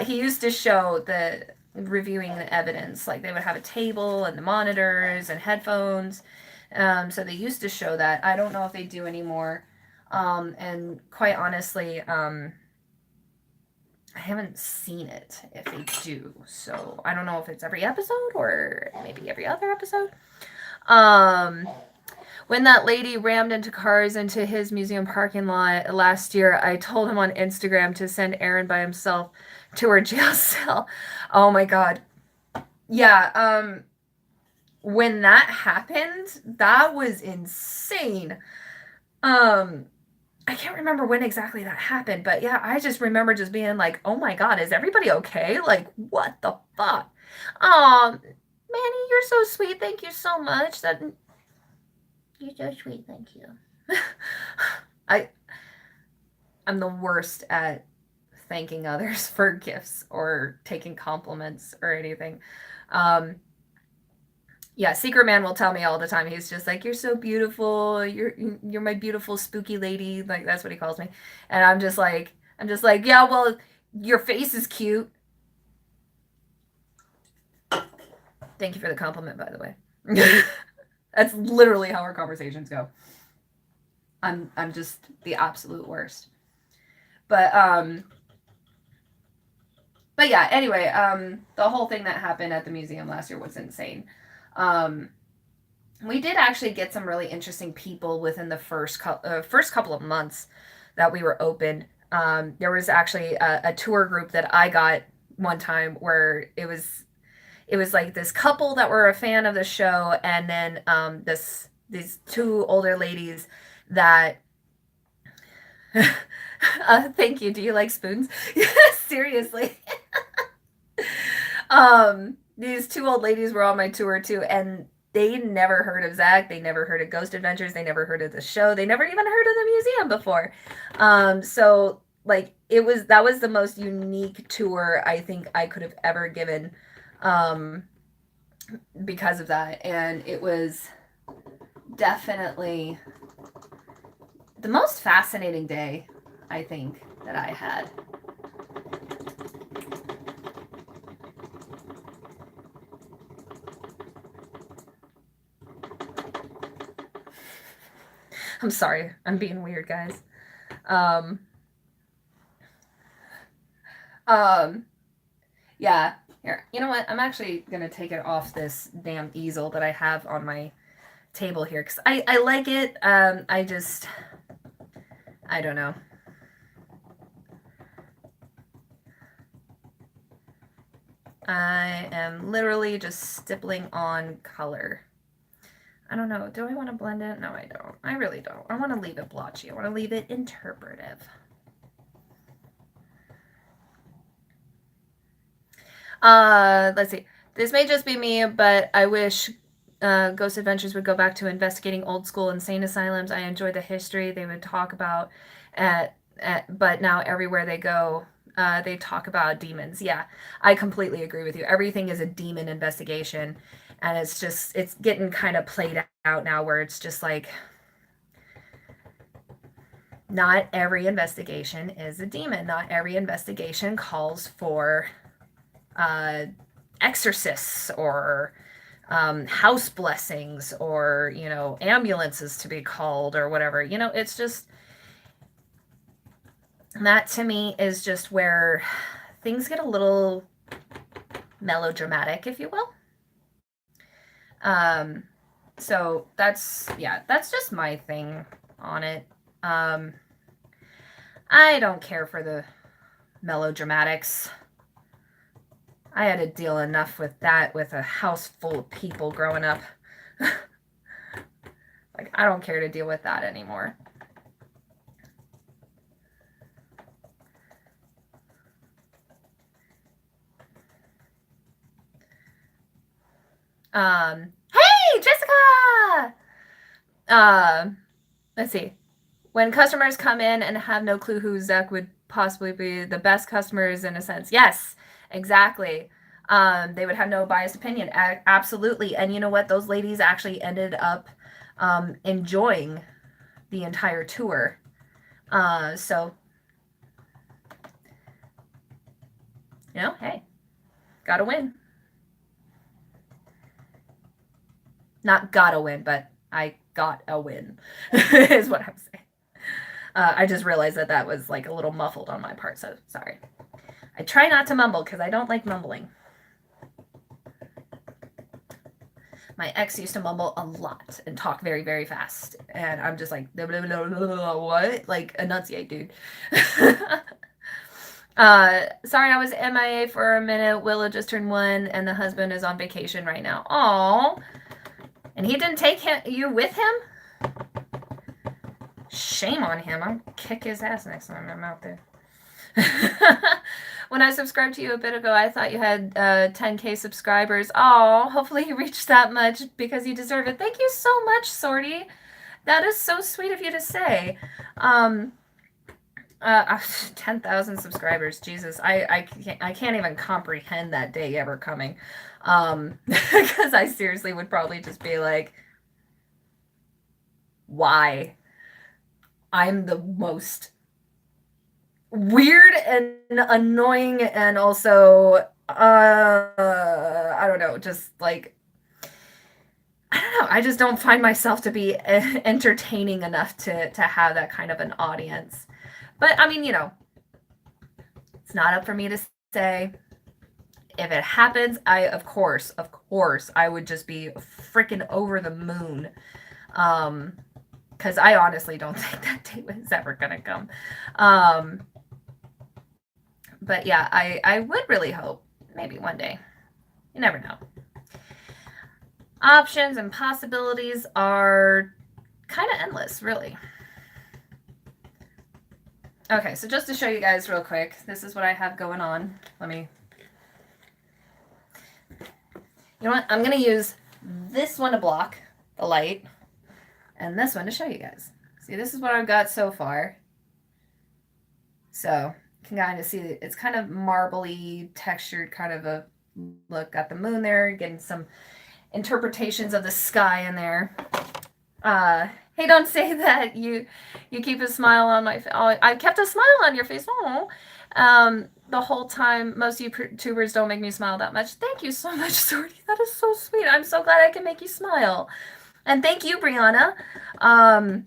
He used to show the reviewing the evidence. Like they would have a table and the monitors and headphones. So they used to show that. I don't know if they do anymore. And quite honestly, I haven't seen it if they do. So I don't know if it's every episode or maybe every other episode. When that lady rammed into cars into his museum parking lot last year, I told him on Instagram to send Aaron by himself to her jail cell. Oh my God. Yeah. When that happened, that was insane. I can't remember when exactly that happened, but yeah, I just remember just being like, oh my God, is everybody okay? Like, what the fuck? Manny, you're so sweet. Thank you so much. You're so sweet. Thank you. I'm the worst at thanking others for gifts or taking compliments or anything. Yeah, Secret Man will tell me all the time. He's just like, "You're so beautiful. You're my beautiful spooky lady." Like that's what he calls me. And I'm just like, "Yeah, well, your face is cute." Thank you for the compliment, by the way. That's literally how our conversations go. I'm just the absolute worst. But But yeah, anyway, the whole thing that happened at the museum last year was insane. Um, we did actually get some really interesting people within the first couple of months that we were open. There was actually a tour group that I got one time where it was like this couple that were a fan of the show, and then these two older ladies that thank you. Do you like spoons? Seriously. These two old ladies were on my tour too, and they never heard of Zach. They never heard of Ghost Adventures. They never heard of the show. They never even heard of the museum before. So like that was the most unique tour I think I could have ever given, um, because of that, and it was definitely the most fascinating day I think that I had. I'm sorry. I'm being weird, guys. Um, um, yeah. Here, you know what? I'm actually gonna take it off this damn easel that I have on my table here because I like it. I don't know. I am literally just stippling on color. I don't know. Do I want to blend it? No, I don't. I really don't. I want to leave it blotchy. I want to leave it interpretive. Let's see. This may just be me, but I wish Ghost Adventures would go back to investigating old school insane asylums. I enjoy the history they would talk about, but now everywhere they go, they talk about demons. Yeah, I completely agree with you. Everything is a demon investigation, and it's getting kind of played out now where it's just like not every investigation is a demon. Not every investigation calls for exorcists or house blessings or ambulances to be called or whatever. It's just that to me is just where things get a little melodramatic, if you will. So that's just my thing on it. I don't care for the melodramatics. I had to deal enough with that with a house full of people growing up. Like, I don't care to deal with that anymore. Hey, Jessica! Let's see. When customers come in and have no clue who Zach would possibly be, the best customers in a sense. Yes, exactly. They would have no biased opinion. Absolutely. And you know what? Those ladies actually ended up enjoying the entire tour. So, hey, gotta win. Not gotta win, but I got a win, is what I'm saying. I just realized that was like a little muffled on my part, so sorry. I try not to mumble because I don't like mumbling. My ex used to mumble a lot and talk very, very fast, and I'm just like, blah, blah, blah, blah, blah, what? Like, enunciate, dude. Sorry, I was MIA for a minute. Willa just turned 1, and the husband is on vacation right now. Aww. And he didn't take you with him? Shame on him. I'll kick his ass next time I'm out there. When I subscribed to you a bit ago, I thought you had 10K subscribers. Oh, hopefully you reached that much because you deserve it. Thank you so much, Sorty. That is so sweet of you to say. 10,000 subscribers. Jesus, I can't even comprehend that day ever coming. Because I seriously would probably just be like, why? I'm the most weird and annoying and also I don't know, just like I don't know, I just don't find myself to be entertaining enough to have that kind of an audience. But I mean, it's not up for me to say. if it happens, of course, I would just be freaking over the moon. Because I honestly don't think that day was ever gonna come. Um, but yeah, I would really hope maybe one day. You never know. Options and possibilities are kind of endless, really. Okay, so just to show you guys real quick, this is what I have going on. Let me. You know what? I'm going to use this one to block the light and this one to show you guys. See, this is what I've got so far. So you can kind of see that it's kind of marbly textured kind of a look. Got the moon there, getting some interpretations of the sky in there. Hey, don't say that. You keep a smile on my face. Oh, I kept a smile on your face. Oh, the whole time. Most YouTubers don't make me smile that much. Thank you so much, Sorty. That is so sweet. I'm so glad I can make you smile. And thank you, Brianna. I'm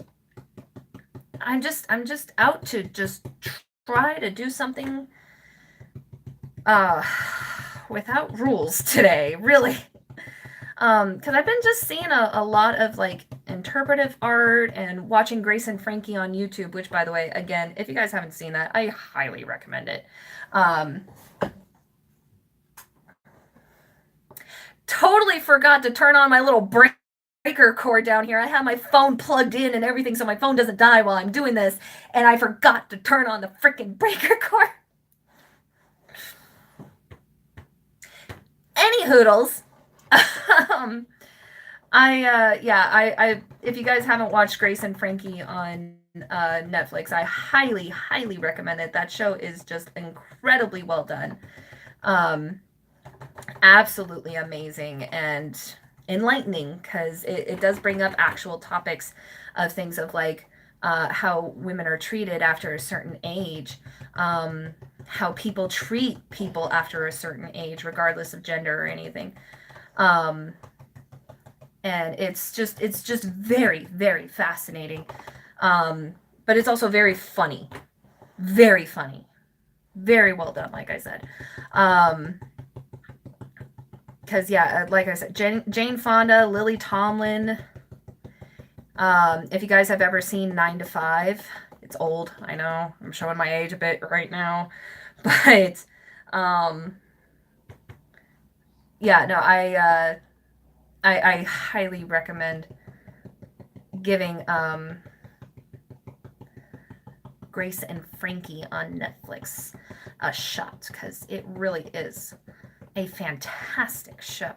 just out to just try to do something without rules today, really. Because I've been just seeing a lot of like interpretive art and watching Grace and Frankie on YouTube, which, by the way, again, if you guys haven't seen that, I highly recommend it. Totally forgot to turn on my little breaker cord down here. I have my phone plugged in and everything so my phone doesn't die while I'm doing this, and I forgot to turn on the freaking breaker cord. Any hoodles. I if you guys haven't watched Grace and Frankie on Netflix, I highly recommend it. That show is just incredibly well done. Absolutely amazing and enlightening, because it does bring up actual topics of things of like how women are treated after a certain age, how people treat people after a certain age, regardless of gender or anything. And it's just very fascinating. But it's also very funny. Very funny. Very well done, like I said. Because, yeah, like I said, Jane Fonda, Lily Tomlin. If you guys have ever seen 9 to 5, it's old, I know. I'm showing my age a bit right now. But, yeah, no, I highly recommend giving Grace and Frankie on Netflix a shot, because it really is a fantastic show.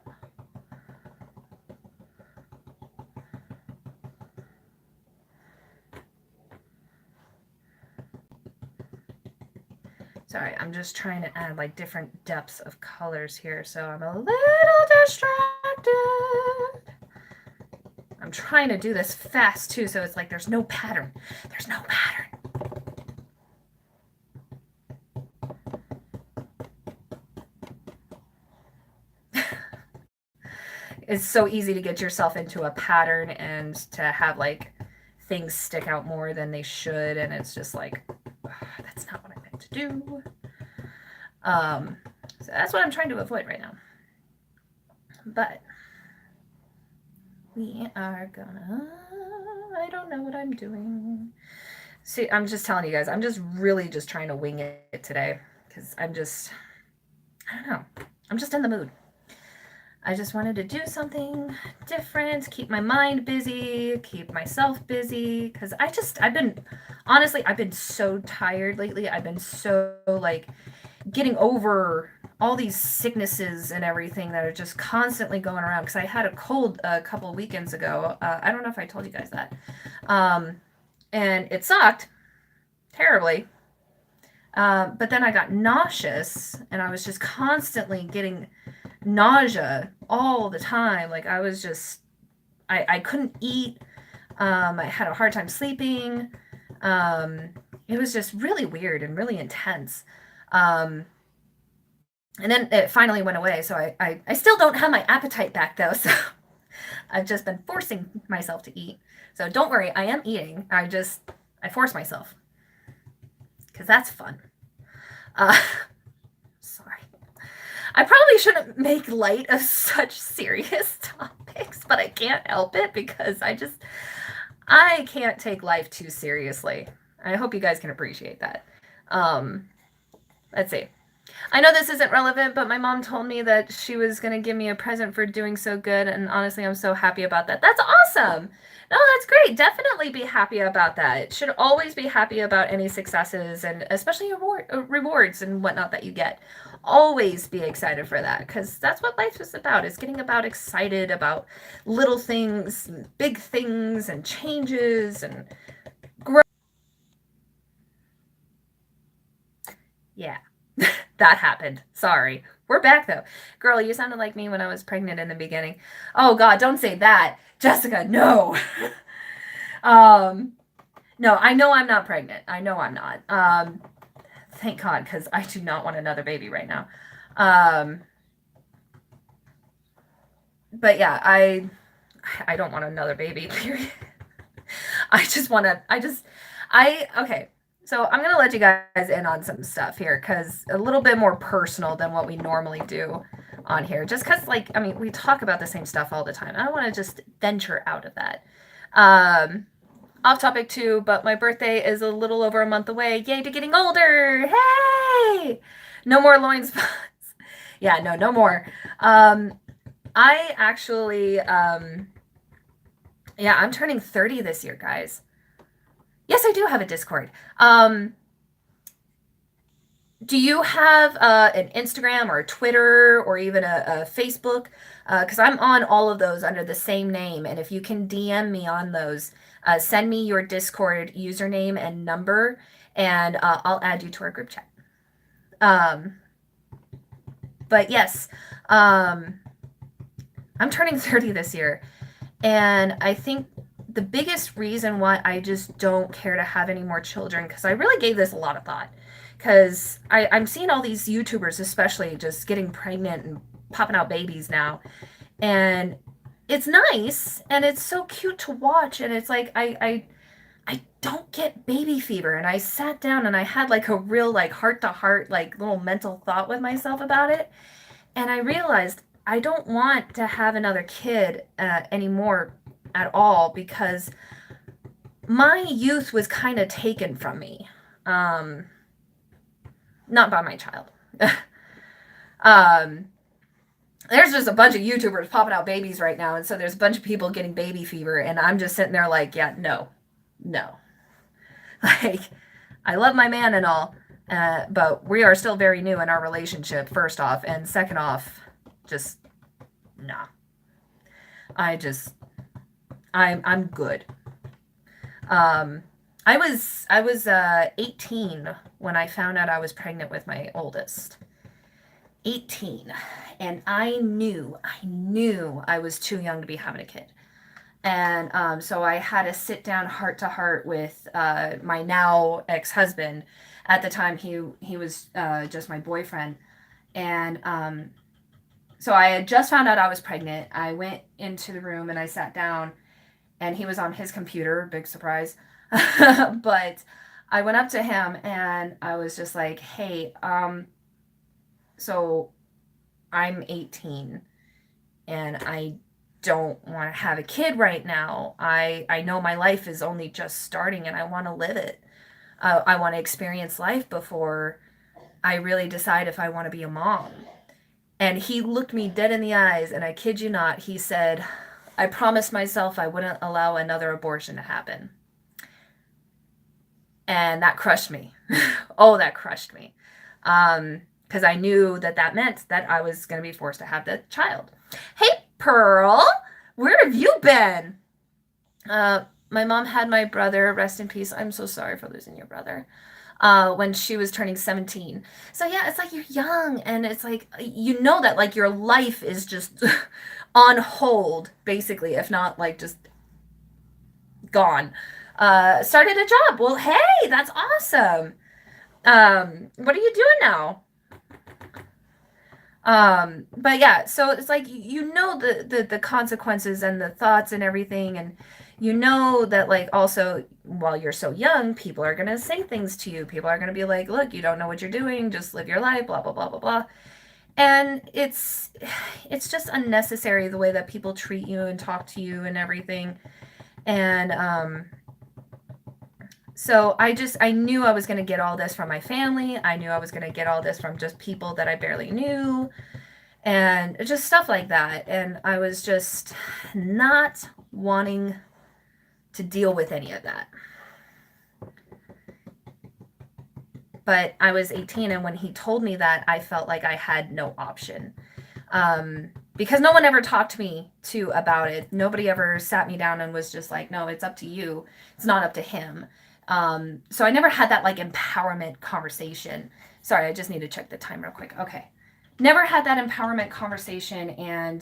Sorry, I'm just trying to add like different depths of colors here, so I'm a little distracted. I'm trying to do this fast too, so it's like there's no pattern. There's no pattern. It's so easy to get yourself into a pattern and to have like things stick out more than they should, and it's just like, that's not what I meant to do. So that's what I'm trying to avoid right now. But we are gonna, I don't know what I'm doing. See, I'm just telling you guys, I'm just really just trying to wing it today, because I don't know, I'm just in the mood. I just wanted to do something different, keep my mind busy, keep myself busy, because I've been so tired lately. I've been so like getting over all these sicknesses and everything that are just constantly going around, because I had a cold a couple weekends ago. I don't know if I told you guys that. And it sucked terribly. But then I got nauseous, and I was just constantly getting nausea all the time. Like I was just, I couldn't eat. I had a hard time sleeping. It was just really weird and really intense. And then it finally went away. So I still don't have my appetite back though. So I've just been forcing myself to eat. So don't worry, I am eating. I force myself, because that's fun. Sorry. I probably shouldn't make light of such serious topics, but I can't help it because I can't take life too seriously. I hope you guys can appreciate that. Um, let's see. I know this isn't relevant, but my mom told me that she was going to give me a present for doing so good. And honestly, I'm so happy about that. That's awesome. No, that's great. Definitely be happy about that. Should always be happy about any successes and especially rewards and whatnot that you get. Always be excited for that because that's what life is about. It's getting about excited about little things, and big things, and changes and growth. Yeah. That happened. Sorry. We're back though. Girl, you sounded like me when I was pregnant in the beginning. Oh God, don't say that. Jessica, no. um no, I know I'm not pregnant. I know I'm not. Thank God, because I do not want another baby right now. Um but yeah, I don't want another baby, period. Okay. So I'm going to let you guys in on some stuff here because a little bit more personal than what we normally do on here. Just because, like, I mean, we talk about the same stuff all the time. I don't want to just venture out of that. Off topic too, but my birthday is a little over a month away. Yay to getting older. Hey! No more loin spots. Yeah, no, no more. I actually, yeah, I'm turning 30 this year, guys. Yes, I do have a Discord. Do you have an Instagram or a Twitter or even a Facebook? Because I'm on all of those under the same name. And if you can DM me on those, send me your Discord username and number, and I'll add you to our group chat. Um, but yes, um, I'm turning 30 this year. And I think the biggest reason why I just don't care to have any more children, because I really gave this a lot of thought, because I'm seeing all these YouTubers, especially, just getting pregnant and popping out babies now. And it's nice and it's so cute to watch. And it's like, I don't get baby fever. And I sat down and I had like a real, like, heart to heart, like, little mental thought with myself about it. And I realized I don't want to have another kid anymore at all because my youth was kind of taken from me. Not by my child. um, there's just a bunch of YouTubers popping out babies right now, and so there's a bunch of people getting baby fever, and I'm just sitting there like, yeah, no, no. Like, I love my man and all, but we are still very new in our relationship, first off, and second off, just nah. I'm good. Um, I was 18 when I found out I was pregnant with my oldest. 18, and I knew I was too young to be having a kid. And so I had to sit down heart to heart with my now ex-husband. At the time, he was just my boyfriend, and so I had just found out I was pregnant. I went into the room and I sat down, and he was on his computer. Big surprise. But I went up to him and I was just like, "Hey, so I'm 18 and I don't want to have a kid right now. I know my life is only just starting and I want to live it. I want to experience life before I really decide if I want to be a mom." And he looked me dead in the eyes, and I kid you not, he said, "I promised myself I wouldn't allow another abortion to happen." And that crushed me. Oh, that crushed me. Because I knew that that meant that I was going to be forced to have the child. Hey, Pearl, where have you been? My mom had my brother, rest in peace. I'm so sorry for losing your brother. When she was turning 17. So yeah, it's like you're young and it's like you know that like your life is just on hold, basically, if not like just gone. Started a job. Well, hey, that's awesome. What are you doing now? But yeah, so it's like you know the consequences and the thoughts and everything, and you know that like also while you're so young, people are gonna say things to you. People are gonna be like, "Look, you don't know what you're doing. Just live your life." Blah blah blah blah blah. And it's just unnecessary the way that people treat you and talk to you and everything. And so I knew I was going to get all this from my family. I knew I was going to get all this from just people that I barely knew and just stuff like that. And I was just not wanting to deal with any of that. But I was 18, and when he told me that, I felt like I had no option. Because no one ever talked to me about it. Nobody ever sat me down and was just like, no, it's up to you. It's not up to him. So I never had that like empowerment conversation. Sorry, I just need to check the time real quick. Okay. Never had that empowerment conversation. And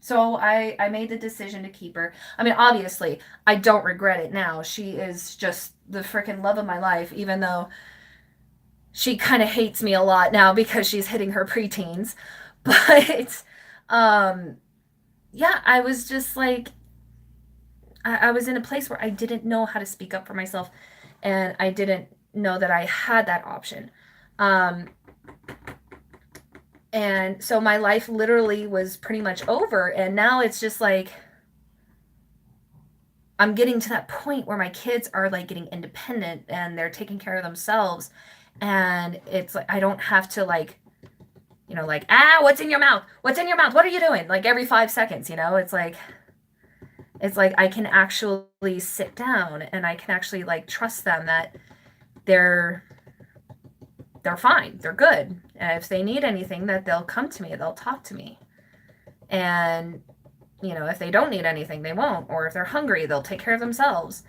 so I made the decision to keep her. I mean, obviously, I don't regret it now. She is just the freaking love of my life, even though she kind of hates me a lot now because she's hitting her preteens. But yeah, I was just like, I was in a place where I didn't know how to speak up for myself, and I didn't know that I had that option. Um, and so my life literally was pretty much over. And now it's just like, I'm getting to that point where my kids are like getting independent and they're taking care of themselves. And it's like, I don't have to like, like, what's in your mouth? What's in your mouth? What are you doing? Like every 5 seconds, it's like I can actually sit down and I can actually like trust them that they're fine. They're good. And if they need anything, that they'll come to me, they'll talk to me. And, if they don't need anything, they won't. Or if they're hungry, they'll take care of themselves.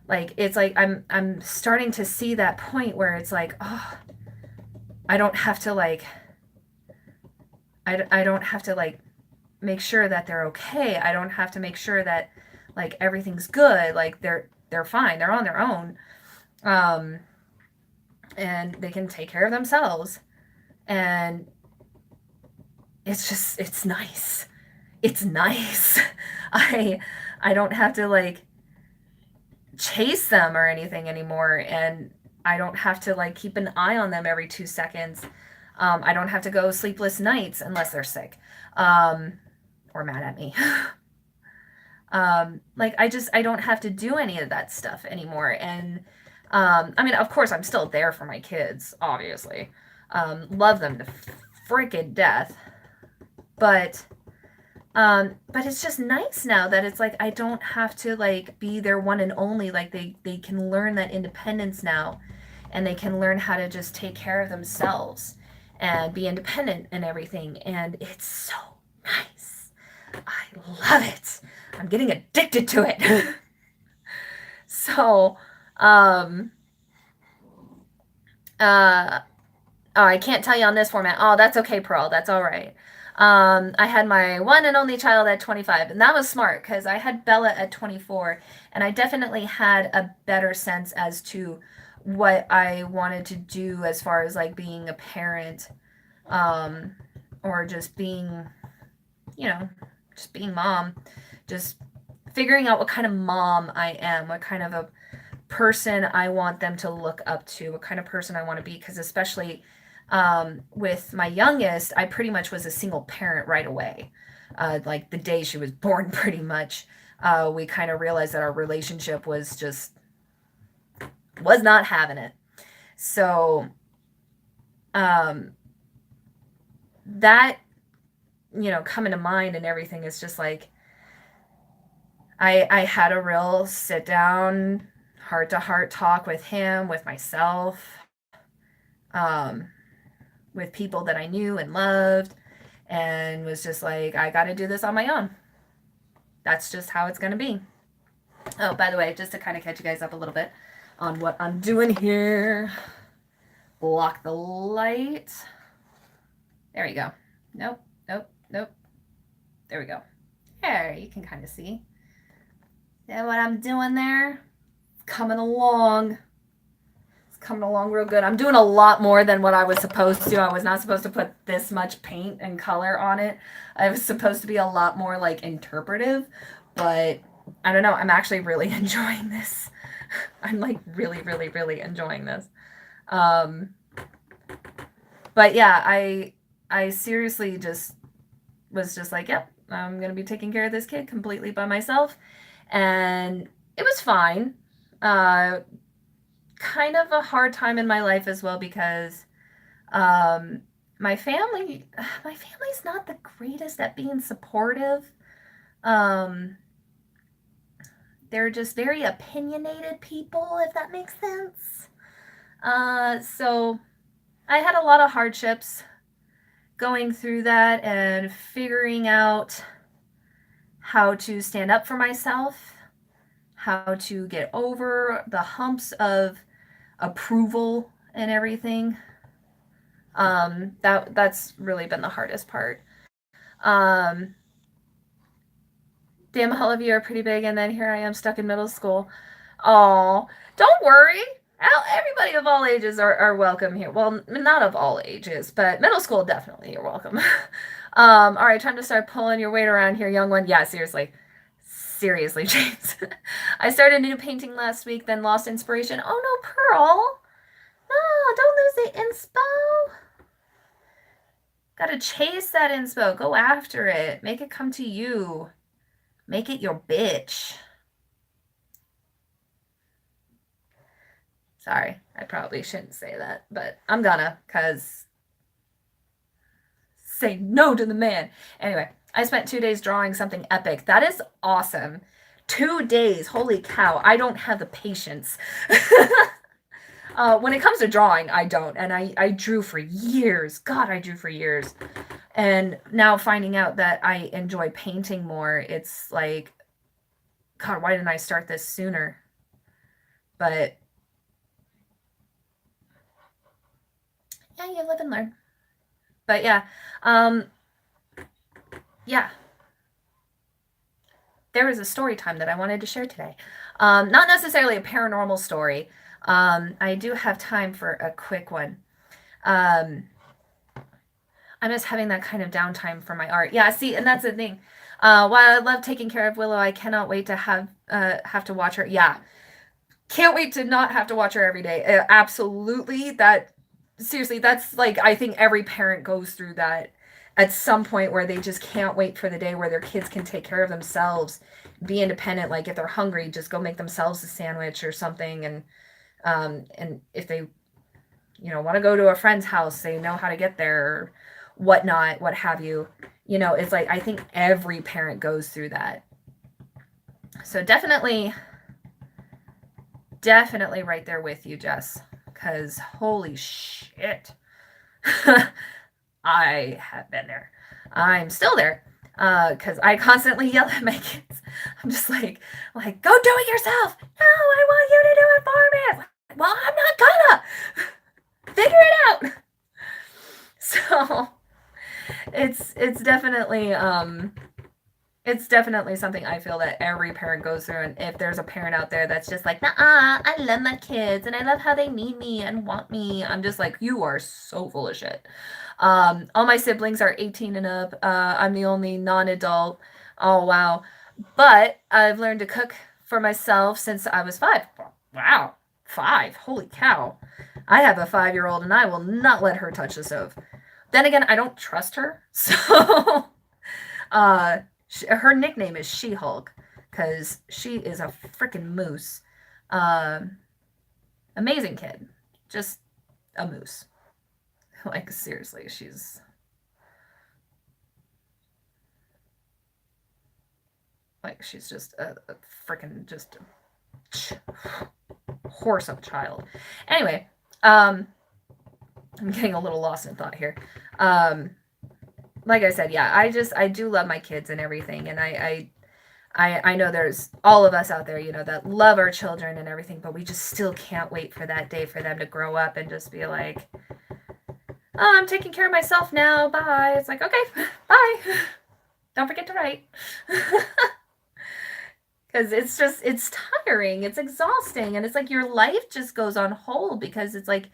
Like, it's like, I'm starting to see that point where it's like, oh, I don't have to like, I don't have to like make sure that they're okay. I don't have to make sure that like everything's good. Like they're fine. They're on their own. And they can take care of themselves. And it's nice. It's nice. I don't have to like chase them or anything anymore, and I don't have to like keep an eye on them every 2 seconds. I don't have to go sleepless nights unless they're sick, or mad at me. Like I don't have to do any of that stuff anymore. And I mean, of course, I'm still there for my kids, obviously. Love them to freaking death. But it's just nice now that it's like I don't have to like be their one and only. Like they can learn that independence now, and they can learn how to just take care of themselves and be independent and everything. And it's so nice. I love it. I'm getting addicted to it. So, oh, I can't tell you on this format. Oh, that's okay, Pearl. That's all right. I had my one and only child at 25, and that was smart because I had Bella at 24, and I definitely had a better sense as to what I wanted to do as far as like being a parent, or just being, just being mom, just figuring out what kind of mom I am, what kind of a person I want them to look up to, what kind of person I want to be, because especially with my youngest, I pretty much was a single parent right away. Like the day she was born, pretty much, we kind of realized that our relationship was not having it. So that, coming to mind and everything is just like, I had a real sit down, heart to heart talk with him, with myself, with people that I knew and loved, and was just like, I got to do this on my own. That's just how it's going to be. Oh, by the way, just to kind of catch you guys up a little bit on what I'm doing here. Block the light. There we go. Nope. There we go. There, you can kind of see. And what I'm doing there, coming along. It's coming along real good. I'm doing a lot more than what I was supposed to. I was not supposed to put this much paint and color on it. I was supposed to be a lot more like interpretive, but I don't know. I'm actually really enjoying this. I'm like really, really, really enjoying this. But yeah, I seriously just was just like, yep, I'm going to be taking care of this kid completely by myself. And it was fine. Uh, Kind of a hard time in my life as well because um, my family, my family's not the greatest at being supportive. Um, they're just very opinionated people, if that makes sense. So I had a lot of hardships going through that and figuring out how to stand up for myself, how to get over the humps of approval and everything. That's really been the hardest part. Um, Damn, all of you are pretty big, and then here I am stuck in middle school. Oh, don't worry. Everybody of all ages are welcome here. Well, not of all ages, but middle school definitely you're welcome. All right, time to start pulling your weight around here, young one. Yeah, seriously. Seriously, James. I started new painting last week, then lost inspiration. Oh no, Pearl. No, don't lose the inspo. Gotta chase that inspo. Go after it. Make it come to you. Make it your bitch. Sorry, I probably shouldn't say that, but I'm gonna, because say no to the man. Anyway, I spent 2 days drawing something epic. That is awesome. 2 days. Holy cow. I don't have the patience. When it comes to drawing, I don't. And I drew for years. God, I drew for years. And now finding out that I enjoy painting more, it's like, God, why didn't I start this sooner? But yeah, you live and learn. But yeah, um, yeah, there was a story time that I wanted to share today. Not necessarily a paranormal story. I do have time for a quick one. Um, I'm just having that kind of downtime for my art. Yeah, see, and that's the thing. While I love taking care of Willow, I cannot wait to have to watch her. Yeah, can't wait to not have to watch her every day. Absolutely, that seriously, that's like I think every parent goes through that at some point where they just can't wait for the day where their kids can take care of themselves, be independent. Like if they're hungry, just go make themselves a sandwich or something, and if they want to go to a friend's house, they know how to get there, or whatnot, what have you. It's like I think every parent goes through that. So definitely right there with you, Jess, because holy shit. I have been there. I'm still there because I constantly yell at my kids. I'm just like, go do it yourself. No, I want you to do it for me. Like, well, I'm not gonna figure it out. So it's definitely something I feel that every parent goes through. And if there's a parent out there that's just like, nah, I love my kids and I love how they need me and want me, I'm just like, you are so full of shit. All my siblings are 18 and up. I'm the only non-adult. Oh, wow. But I've learned to cook for myself since I was 5. Wow. 5. Holy cow. I have a 5-year-old and I will not let her touch the stove. Then again, I don't trust her. So, uh, her nickname is She-Hulk because she is a freaking moose. Um, Amazing kid. Just a moose. Like, seriously, she's just a freaking just a horse of a child. Anyway, I'm getting a little lost in thought here. Like I said, yeah, I do love my kids and everything, and I know there's all of us out there, that love our children and everything, but we just still can't wait for that day for them to grow up and just be like, oh, I'm taking care of myself now. Bye. It's like, okay, bye. Don't forget to write. Because it's tiring. It's exhausting. And it's like your life just goes on hold because it's like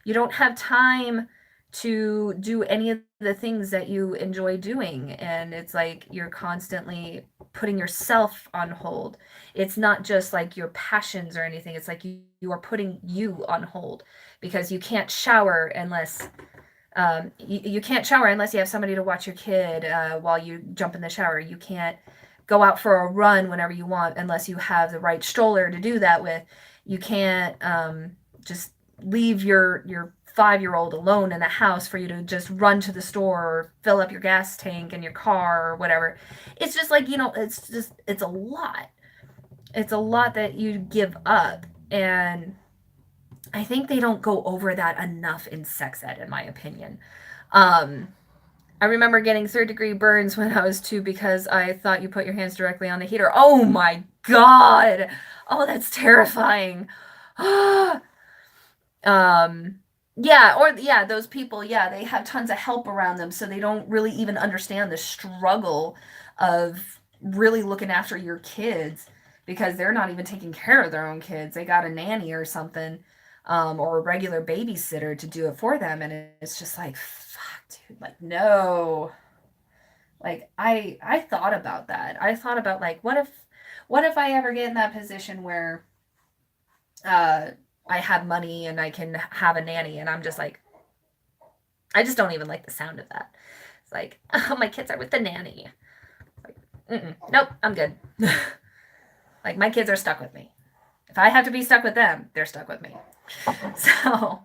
you don't have time to do any of the things that you enjoy doing. And it's like you're constantly putting yourself on hold. It's not just like your passions or anything. It's like you are putting you on hold because you can't shower unless You can't shower unless you have somebody to watch your kid while you jump in the shower. You can't go out for a run whenever you want unless you have the right stroller to do that with. You can't just leave your 5-year-old alone in the house for you to just run to the store or fill up your gas tank in your car or whatever. It's just like, it's a lot. It's a lot that you give up. And I think they don't go over that enough in sex ed, in my opinion. Um, I remember getting third-degree burns when I was 2 because I thought you put your hands directly on the heater. Oh my God. Oh, that's terrifying. um, yeah, those people, yeah, they have tons of help around them, so they don't really even understand the struggle of really looking after your kids because they're not even taking care of their own kids. They got a nanny or something, or a regular babysitter to do it for them, and it's just like, fuck, dude, like, no. Like, I thought about that. I thought about, like, what if I ever get in that position where uh I have money and I can have a nanny, and I'm just like, I just don't even like the sound of that. It's like, oh, my kids are with the nanny. Like, nope, I'm good. Like, my kids are stuck with me. If I have to be stuck with them, they're stuck with me. So,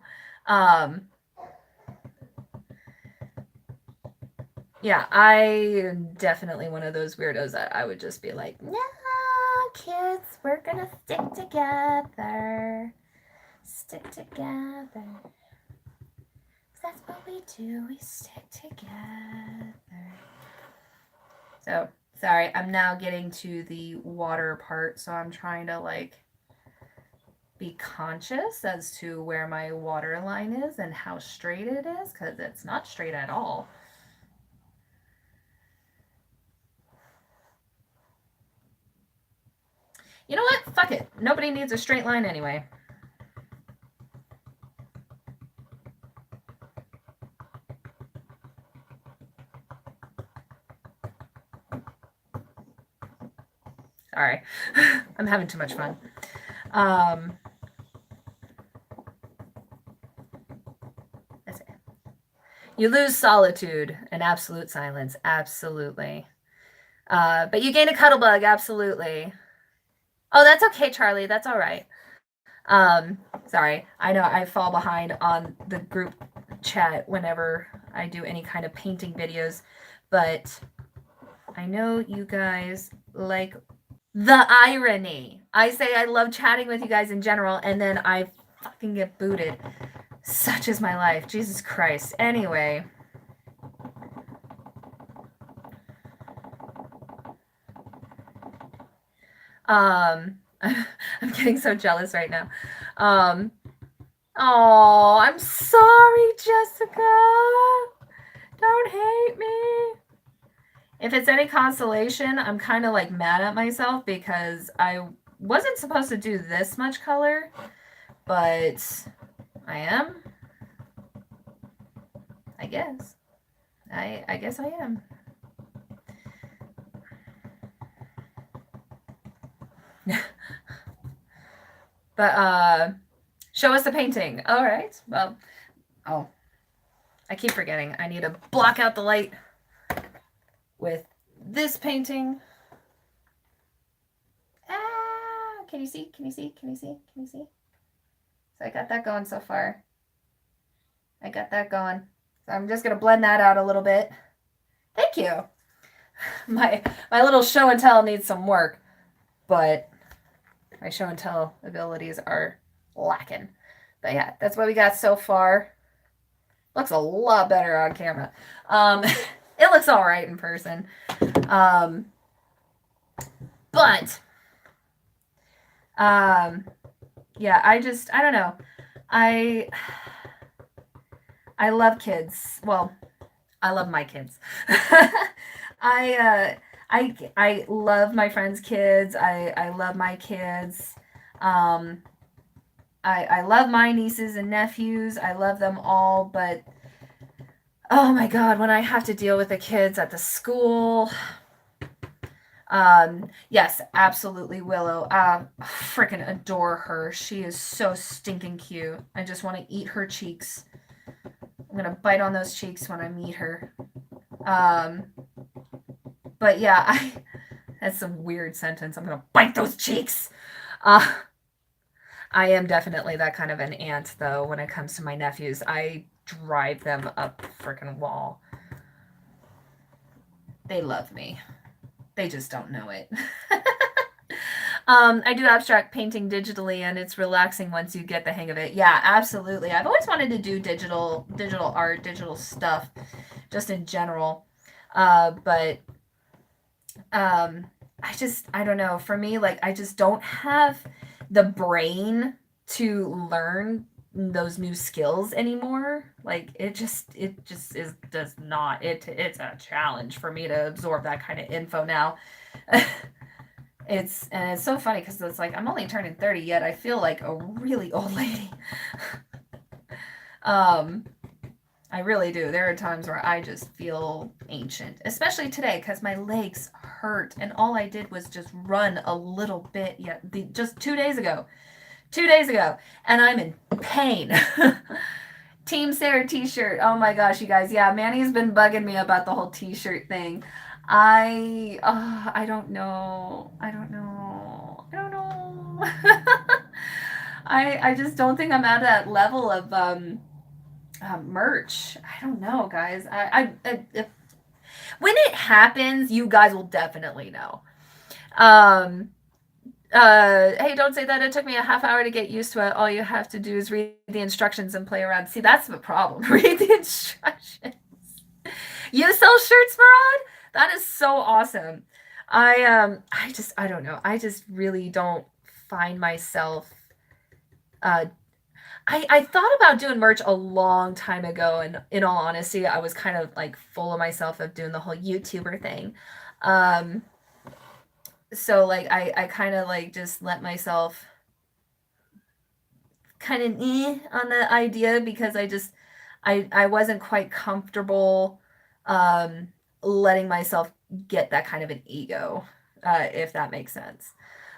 yeah, I am definitely one of those weirdos that I would just be like, no, kids, we're gonna stick together. Stick together. That's what we do. We stick together. So, sorry, I'm now getting to the water part, so I'm trying to, like, be conscious as to where my water line is and how straight it is, because it's not straight at all. You know what? Fuck it. Nobody needs a straight line anyway. Sorry. I'm having too much fun. That's it. You lose solitude and absolute silence. Absolutely. But you gain a cuddle bug. Absolutely. Oh, that's okay, Charlie. That's all right. Sorry. I know I fall behind on the group chat whenever I do any kind of painting videos, but I know you guys like the irony. I say I love chatting with you guys in general, and then I fucking get booted. Such is my life. Jesus Christ. Anyway. I'm getting so jealous right now. Oh, I'm sorry, Jessica. Don't hate me. If it's any consolation, I'm kind of like mad at myself because I wasn't supposed to do this much color, but I am. I guess. I guess I am. But show us the painting. All right. Well, oh, I keep forgetting. I need to block out the light with this painting. Ah, can you see? Can you see? Can you see? Can you see? So I got that going so far. I got that going. So I'm just gonna blend that out a little bit. Thank you. My little show and tell needs some work, but my show and tell abilities are lacking. But yeah, that's what we got so far. Looks a lot better on camera. It looks all right in person. But yeah, I don't know. I love kids. Well, I love my kids. I love my friends' kids. I love my kids. I love my nieces and nephews. I love them all, but oh my God, when I have to deal with the kids at the school. Yes, absolutely, Willow. Freaking adore her. She is so stinking cute. I just want to eat her cheeks I'm gonna bite on those cheeks when I meet her. Um, but yeah, that's a weird sentence. I'm gonna bite those cheeks. Uh, I am definitely that kind of an aunt, though, when it comes to my nephews. I drive them up the freaking wall. They love me. They just don't know it. I do abstract painting digitally, and it's relaxing once you get the hang of it. Yeah, absolutely. I've always wanted to do digital art, digital stuff, just in general. But I don't know. For me, like, I just don't have the brain to learn those new skills anymore. Like, it just is does not. It's a challenge for me to absorb that kind of info now. It's so funny because it's like I'm only turning 30 yet I feel like a really old lady. um I really do. There are times where I just feel ancient, especially today because my legs hurt and all I did was just run a little bit just 2 days ago. 2 days ago, and I'm in pain. Team Sarah t-shirt. Oh my gosh, you guys. Yeah, Manny's been bugging me about the whole t-shirt thing. I don't know. I don't know. I don't know. I just don't think I'm at that level of merch. I don't know, guys. If, when it happens, you guys will definitely know. Hey, don't say that. It took me a half hour to get used to it. All you have to do is read the instructions and play around. See, that's the problem. Read the instructions. You sell shirts, Marad? That is so awesome. I don't know. I just really don't find myself. I thought about doing merch a long time ago, and in all honesty, I was kind of like full of myself of doing the whole YouTuber thing. Um, so like I kind of like just let myself kind of on the idea because I wasn't quite comfortable letting myself get that kind of an ego, if that makes sense.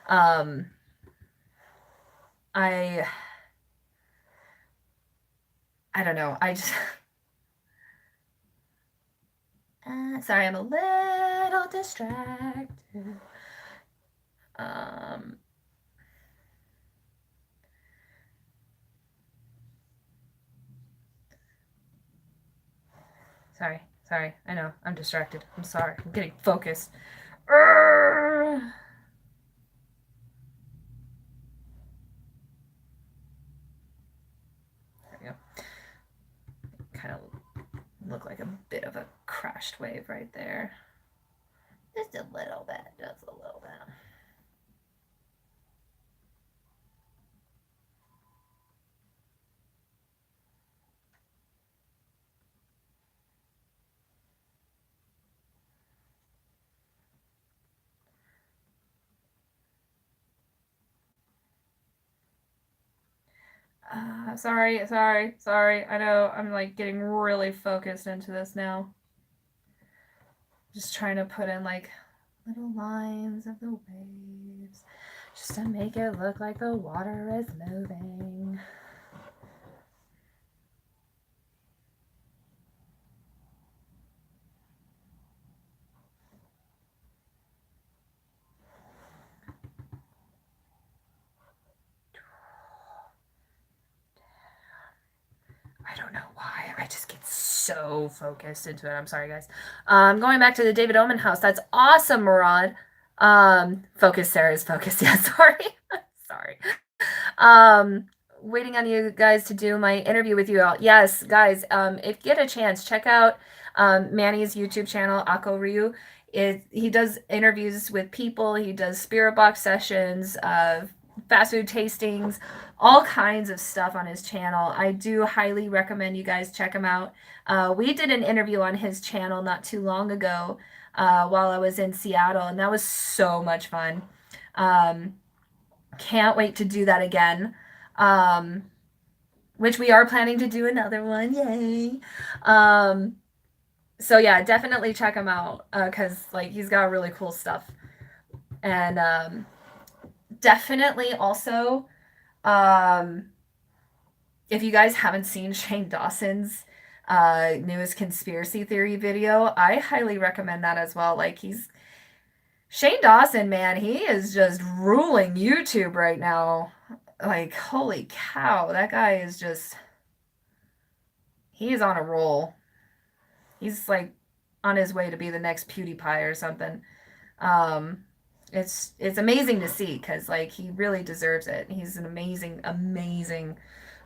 Um, I I don't know. I just sorry, I'm a little distracted. Um, sorry. I know I'm distracted. I'm sorry. I'm getting focused. Urgh. There we go. Kind of look like a bit of a crashed wave right there. Just a little bit. Just a little bit. Sorry. I know I'm like getting really focused into this now. Just trying to put in like little lines of the waves just to make it look like the water is moving. I don't know why. I just get so focused into it. I'm sorry, guys. Going back to the David Oman house. That's awesome, Murad. Focus, Sarah's focus. Yeah, sorry. Sorry. Um, Waiting on you guys to do my interview with you all. Yes, guys, if you get a chance, check out Manny's YouTube channel, Ako Ryu. He does interviews with people, he does spirit box sessions, fast food tastings, all kinds of stuff on his channel. I do highly recommend you guys check him out. We did an interview on his channel not too long ago while I was in Seattle, and that was so much fun. Can't wait to do that again. Which we are planning to do another one. Yay. So yeah, definitely check him out because like he's got really cool stuff. And definitely also, if you guys haven't seen Shane Dawson's newest conspiracy theory video. I highly recommend that as well. Like he's Shane Dawson, man, he is just ruling YouTube right now. Like, holy cow, that guy is just he is on a roll. He's like on his way to be the next PewDiePie or something. Um, it's amazing to see because like he really deserves it. He's an amazing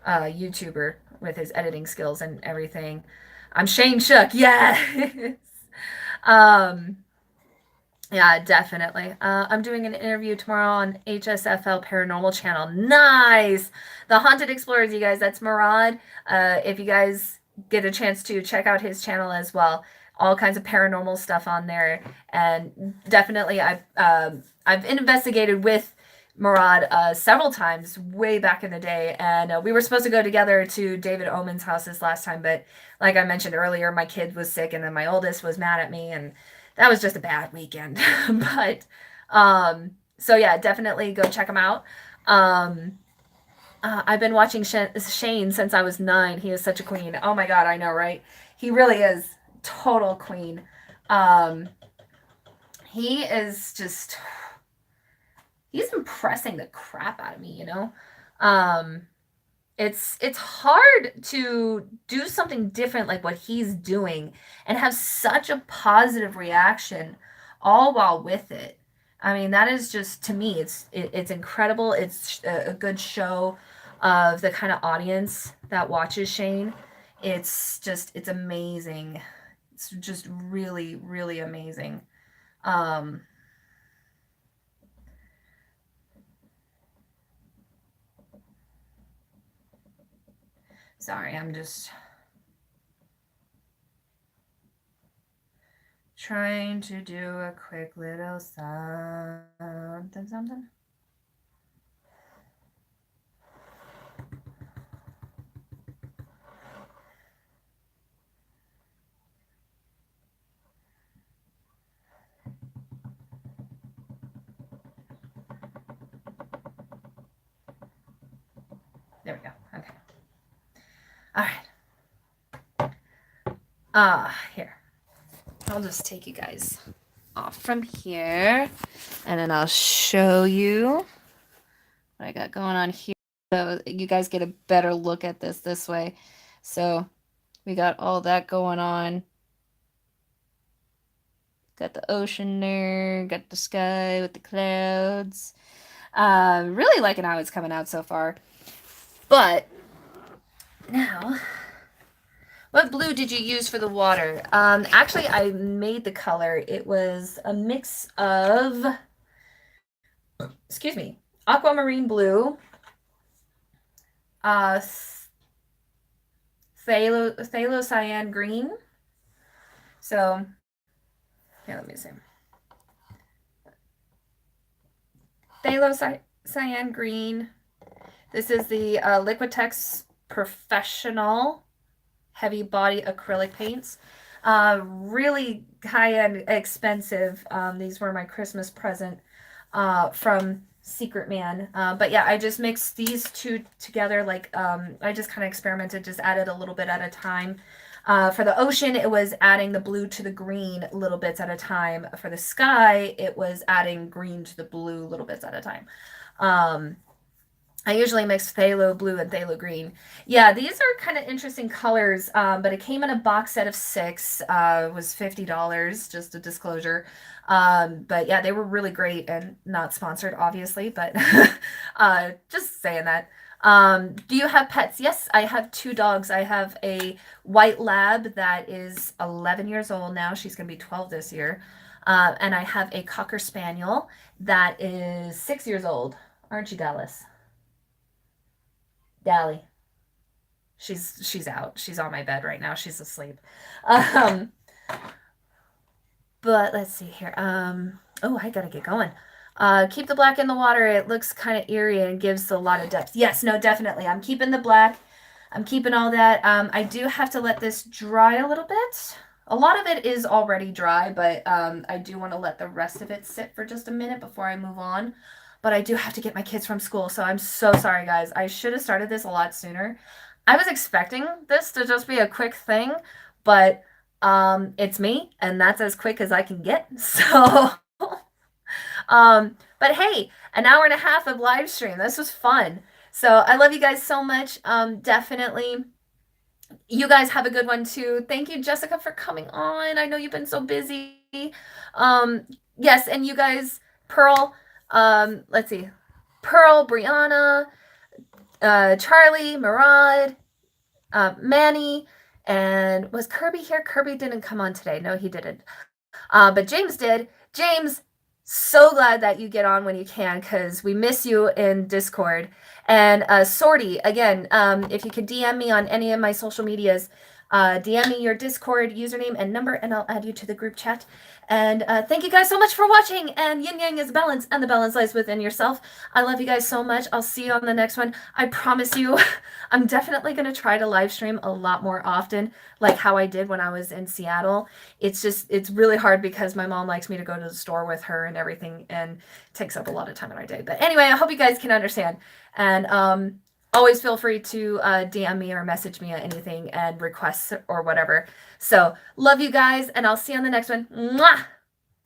YouTuber with his editing skills and everything. I'm Shane Shook, yes. um, yeah, definitely. I'm doing an interview tomorrow on HSFL Paranormal Channel. Nice. The Haunted Explorers, you guys. That's Murad. If you guys get a chance to check out his channel as well, all kinds of paranormal stuff on there, and definitely I've investigated with Murad several times way back in the day, and we were supposed to go together to David Omen's house this last time, but like I mentioned earlier, my kid was sick, and then my oldest was mad at me, and that was just a bad weekend. But so yeah, definitely go check him out. Um, I've been watching Shane since I was 9. He is such a queen. Oh my god, I know, right? He really is total queen. Um, he is just he's impressing the crap out of me, you know. Um, it's hard to do something different like what he's doing and have such a positive reaction all while with it. I mean, that is just to me it's incredible. It's a good show of the kind of audience that watches Shane. It's amazing. It's just really amazing. Um Sorry, I'm just trying to do a quick little something. There we go. Okay. All right. Here. I'll just take you guys off from here, and then I'll show you what I got going on here. So you guys get a better look at this way. So we got all that going on. Got the ocean there, got the sky with the clouds. Really liking how it's coming out so far. But now, what blue did you use for the water? Actually, I made the color. It was a mix of, excuse me, aquamarine blue, uh, cyan green. So, here, let me see. Cyan green. This is the Liquitex Professional Heavy Body Acrylic Paints. Really high-end, expensive. These were my Christmas present from Secret Man. But yeah, I just mixed these two together. Like I just kind of experimented, just added a little bit at a time. For the ocean, it was adding the blue to the green little bits at a time. For the sky, it was adding green to the blue little bits at a time. I usually mix phthalo blue and phthalo green. Yeah, these are kind of interesting colors, but it came in a box set of 6. It was $50, just a disclosure. But yeah, they were really great and not sponsored, obviously, but just saying that. Do you have pets? Yes, I have 2 dogs. I have a white lab that is 11 years old now. She's going to be 12 this year. And I have a cocker spaniel that is 6 years old. Aren't you, Dallas? Dally. She's out. She's on my bed right now. She's asleep. Um, but let's see here. Oh, I gotta get going. Keep the black in the water. It looks kind of eerie and gives a lot of depth. Yes, no, definitely. I'm keeping the black. I'm keeping all that. I do have to let this dry a little bit. A lot of it is already dry, but I do want to let the rest of it sit for just a minute before I move on. But I do have to get my kids from school, so I'm so sorry, guys. I should have started this a lot sooner. I was expecting this to just be a quick thing, but it's me, and that's as quick as I can get. So, but hey, an hour and a half of live stream. This was fun. So I love you guys so much. Definitely. You guys have a good one too. Thank you, Jessica, for coming on. I know you've been so busy. Um, yes, and you guys, Pearl, let's see, Pearl, Brianna, Charlie, Murad, Manny, and was Kirby here? Kirby didn't come on today. No, he didn't. But James did. James, so glad that you get on when you can because we miss you in Discord. And Sorty, again, if you could DM me on any of my social medias, DM me your Discord username and number, and I'll add you to the group chat. And thank you guys so much for watching. And yin yang is balance, and the balance lies within yourself. I love you guys so much. I'll see you on the next one. I promise you, I'm definitely going to try to live stream a lot more often, like how I did when I was in Seattle. It's really hard because my mom likes me to go to the store with her and everything, and it takes up a lot of time in my day. But anyway, I hope you guys can understand. And always feel free to DM me or message me at anything and requests or whatever. So love you guys, and I'll see you on the next one. Mwah!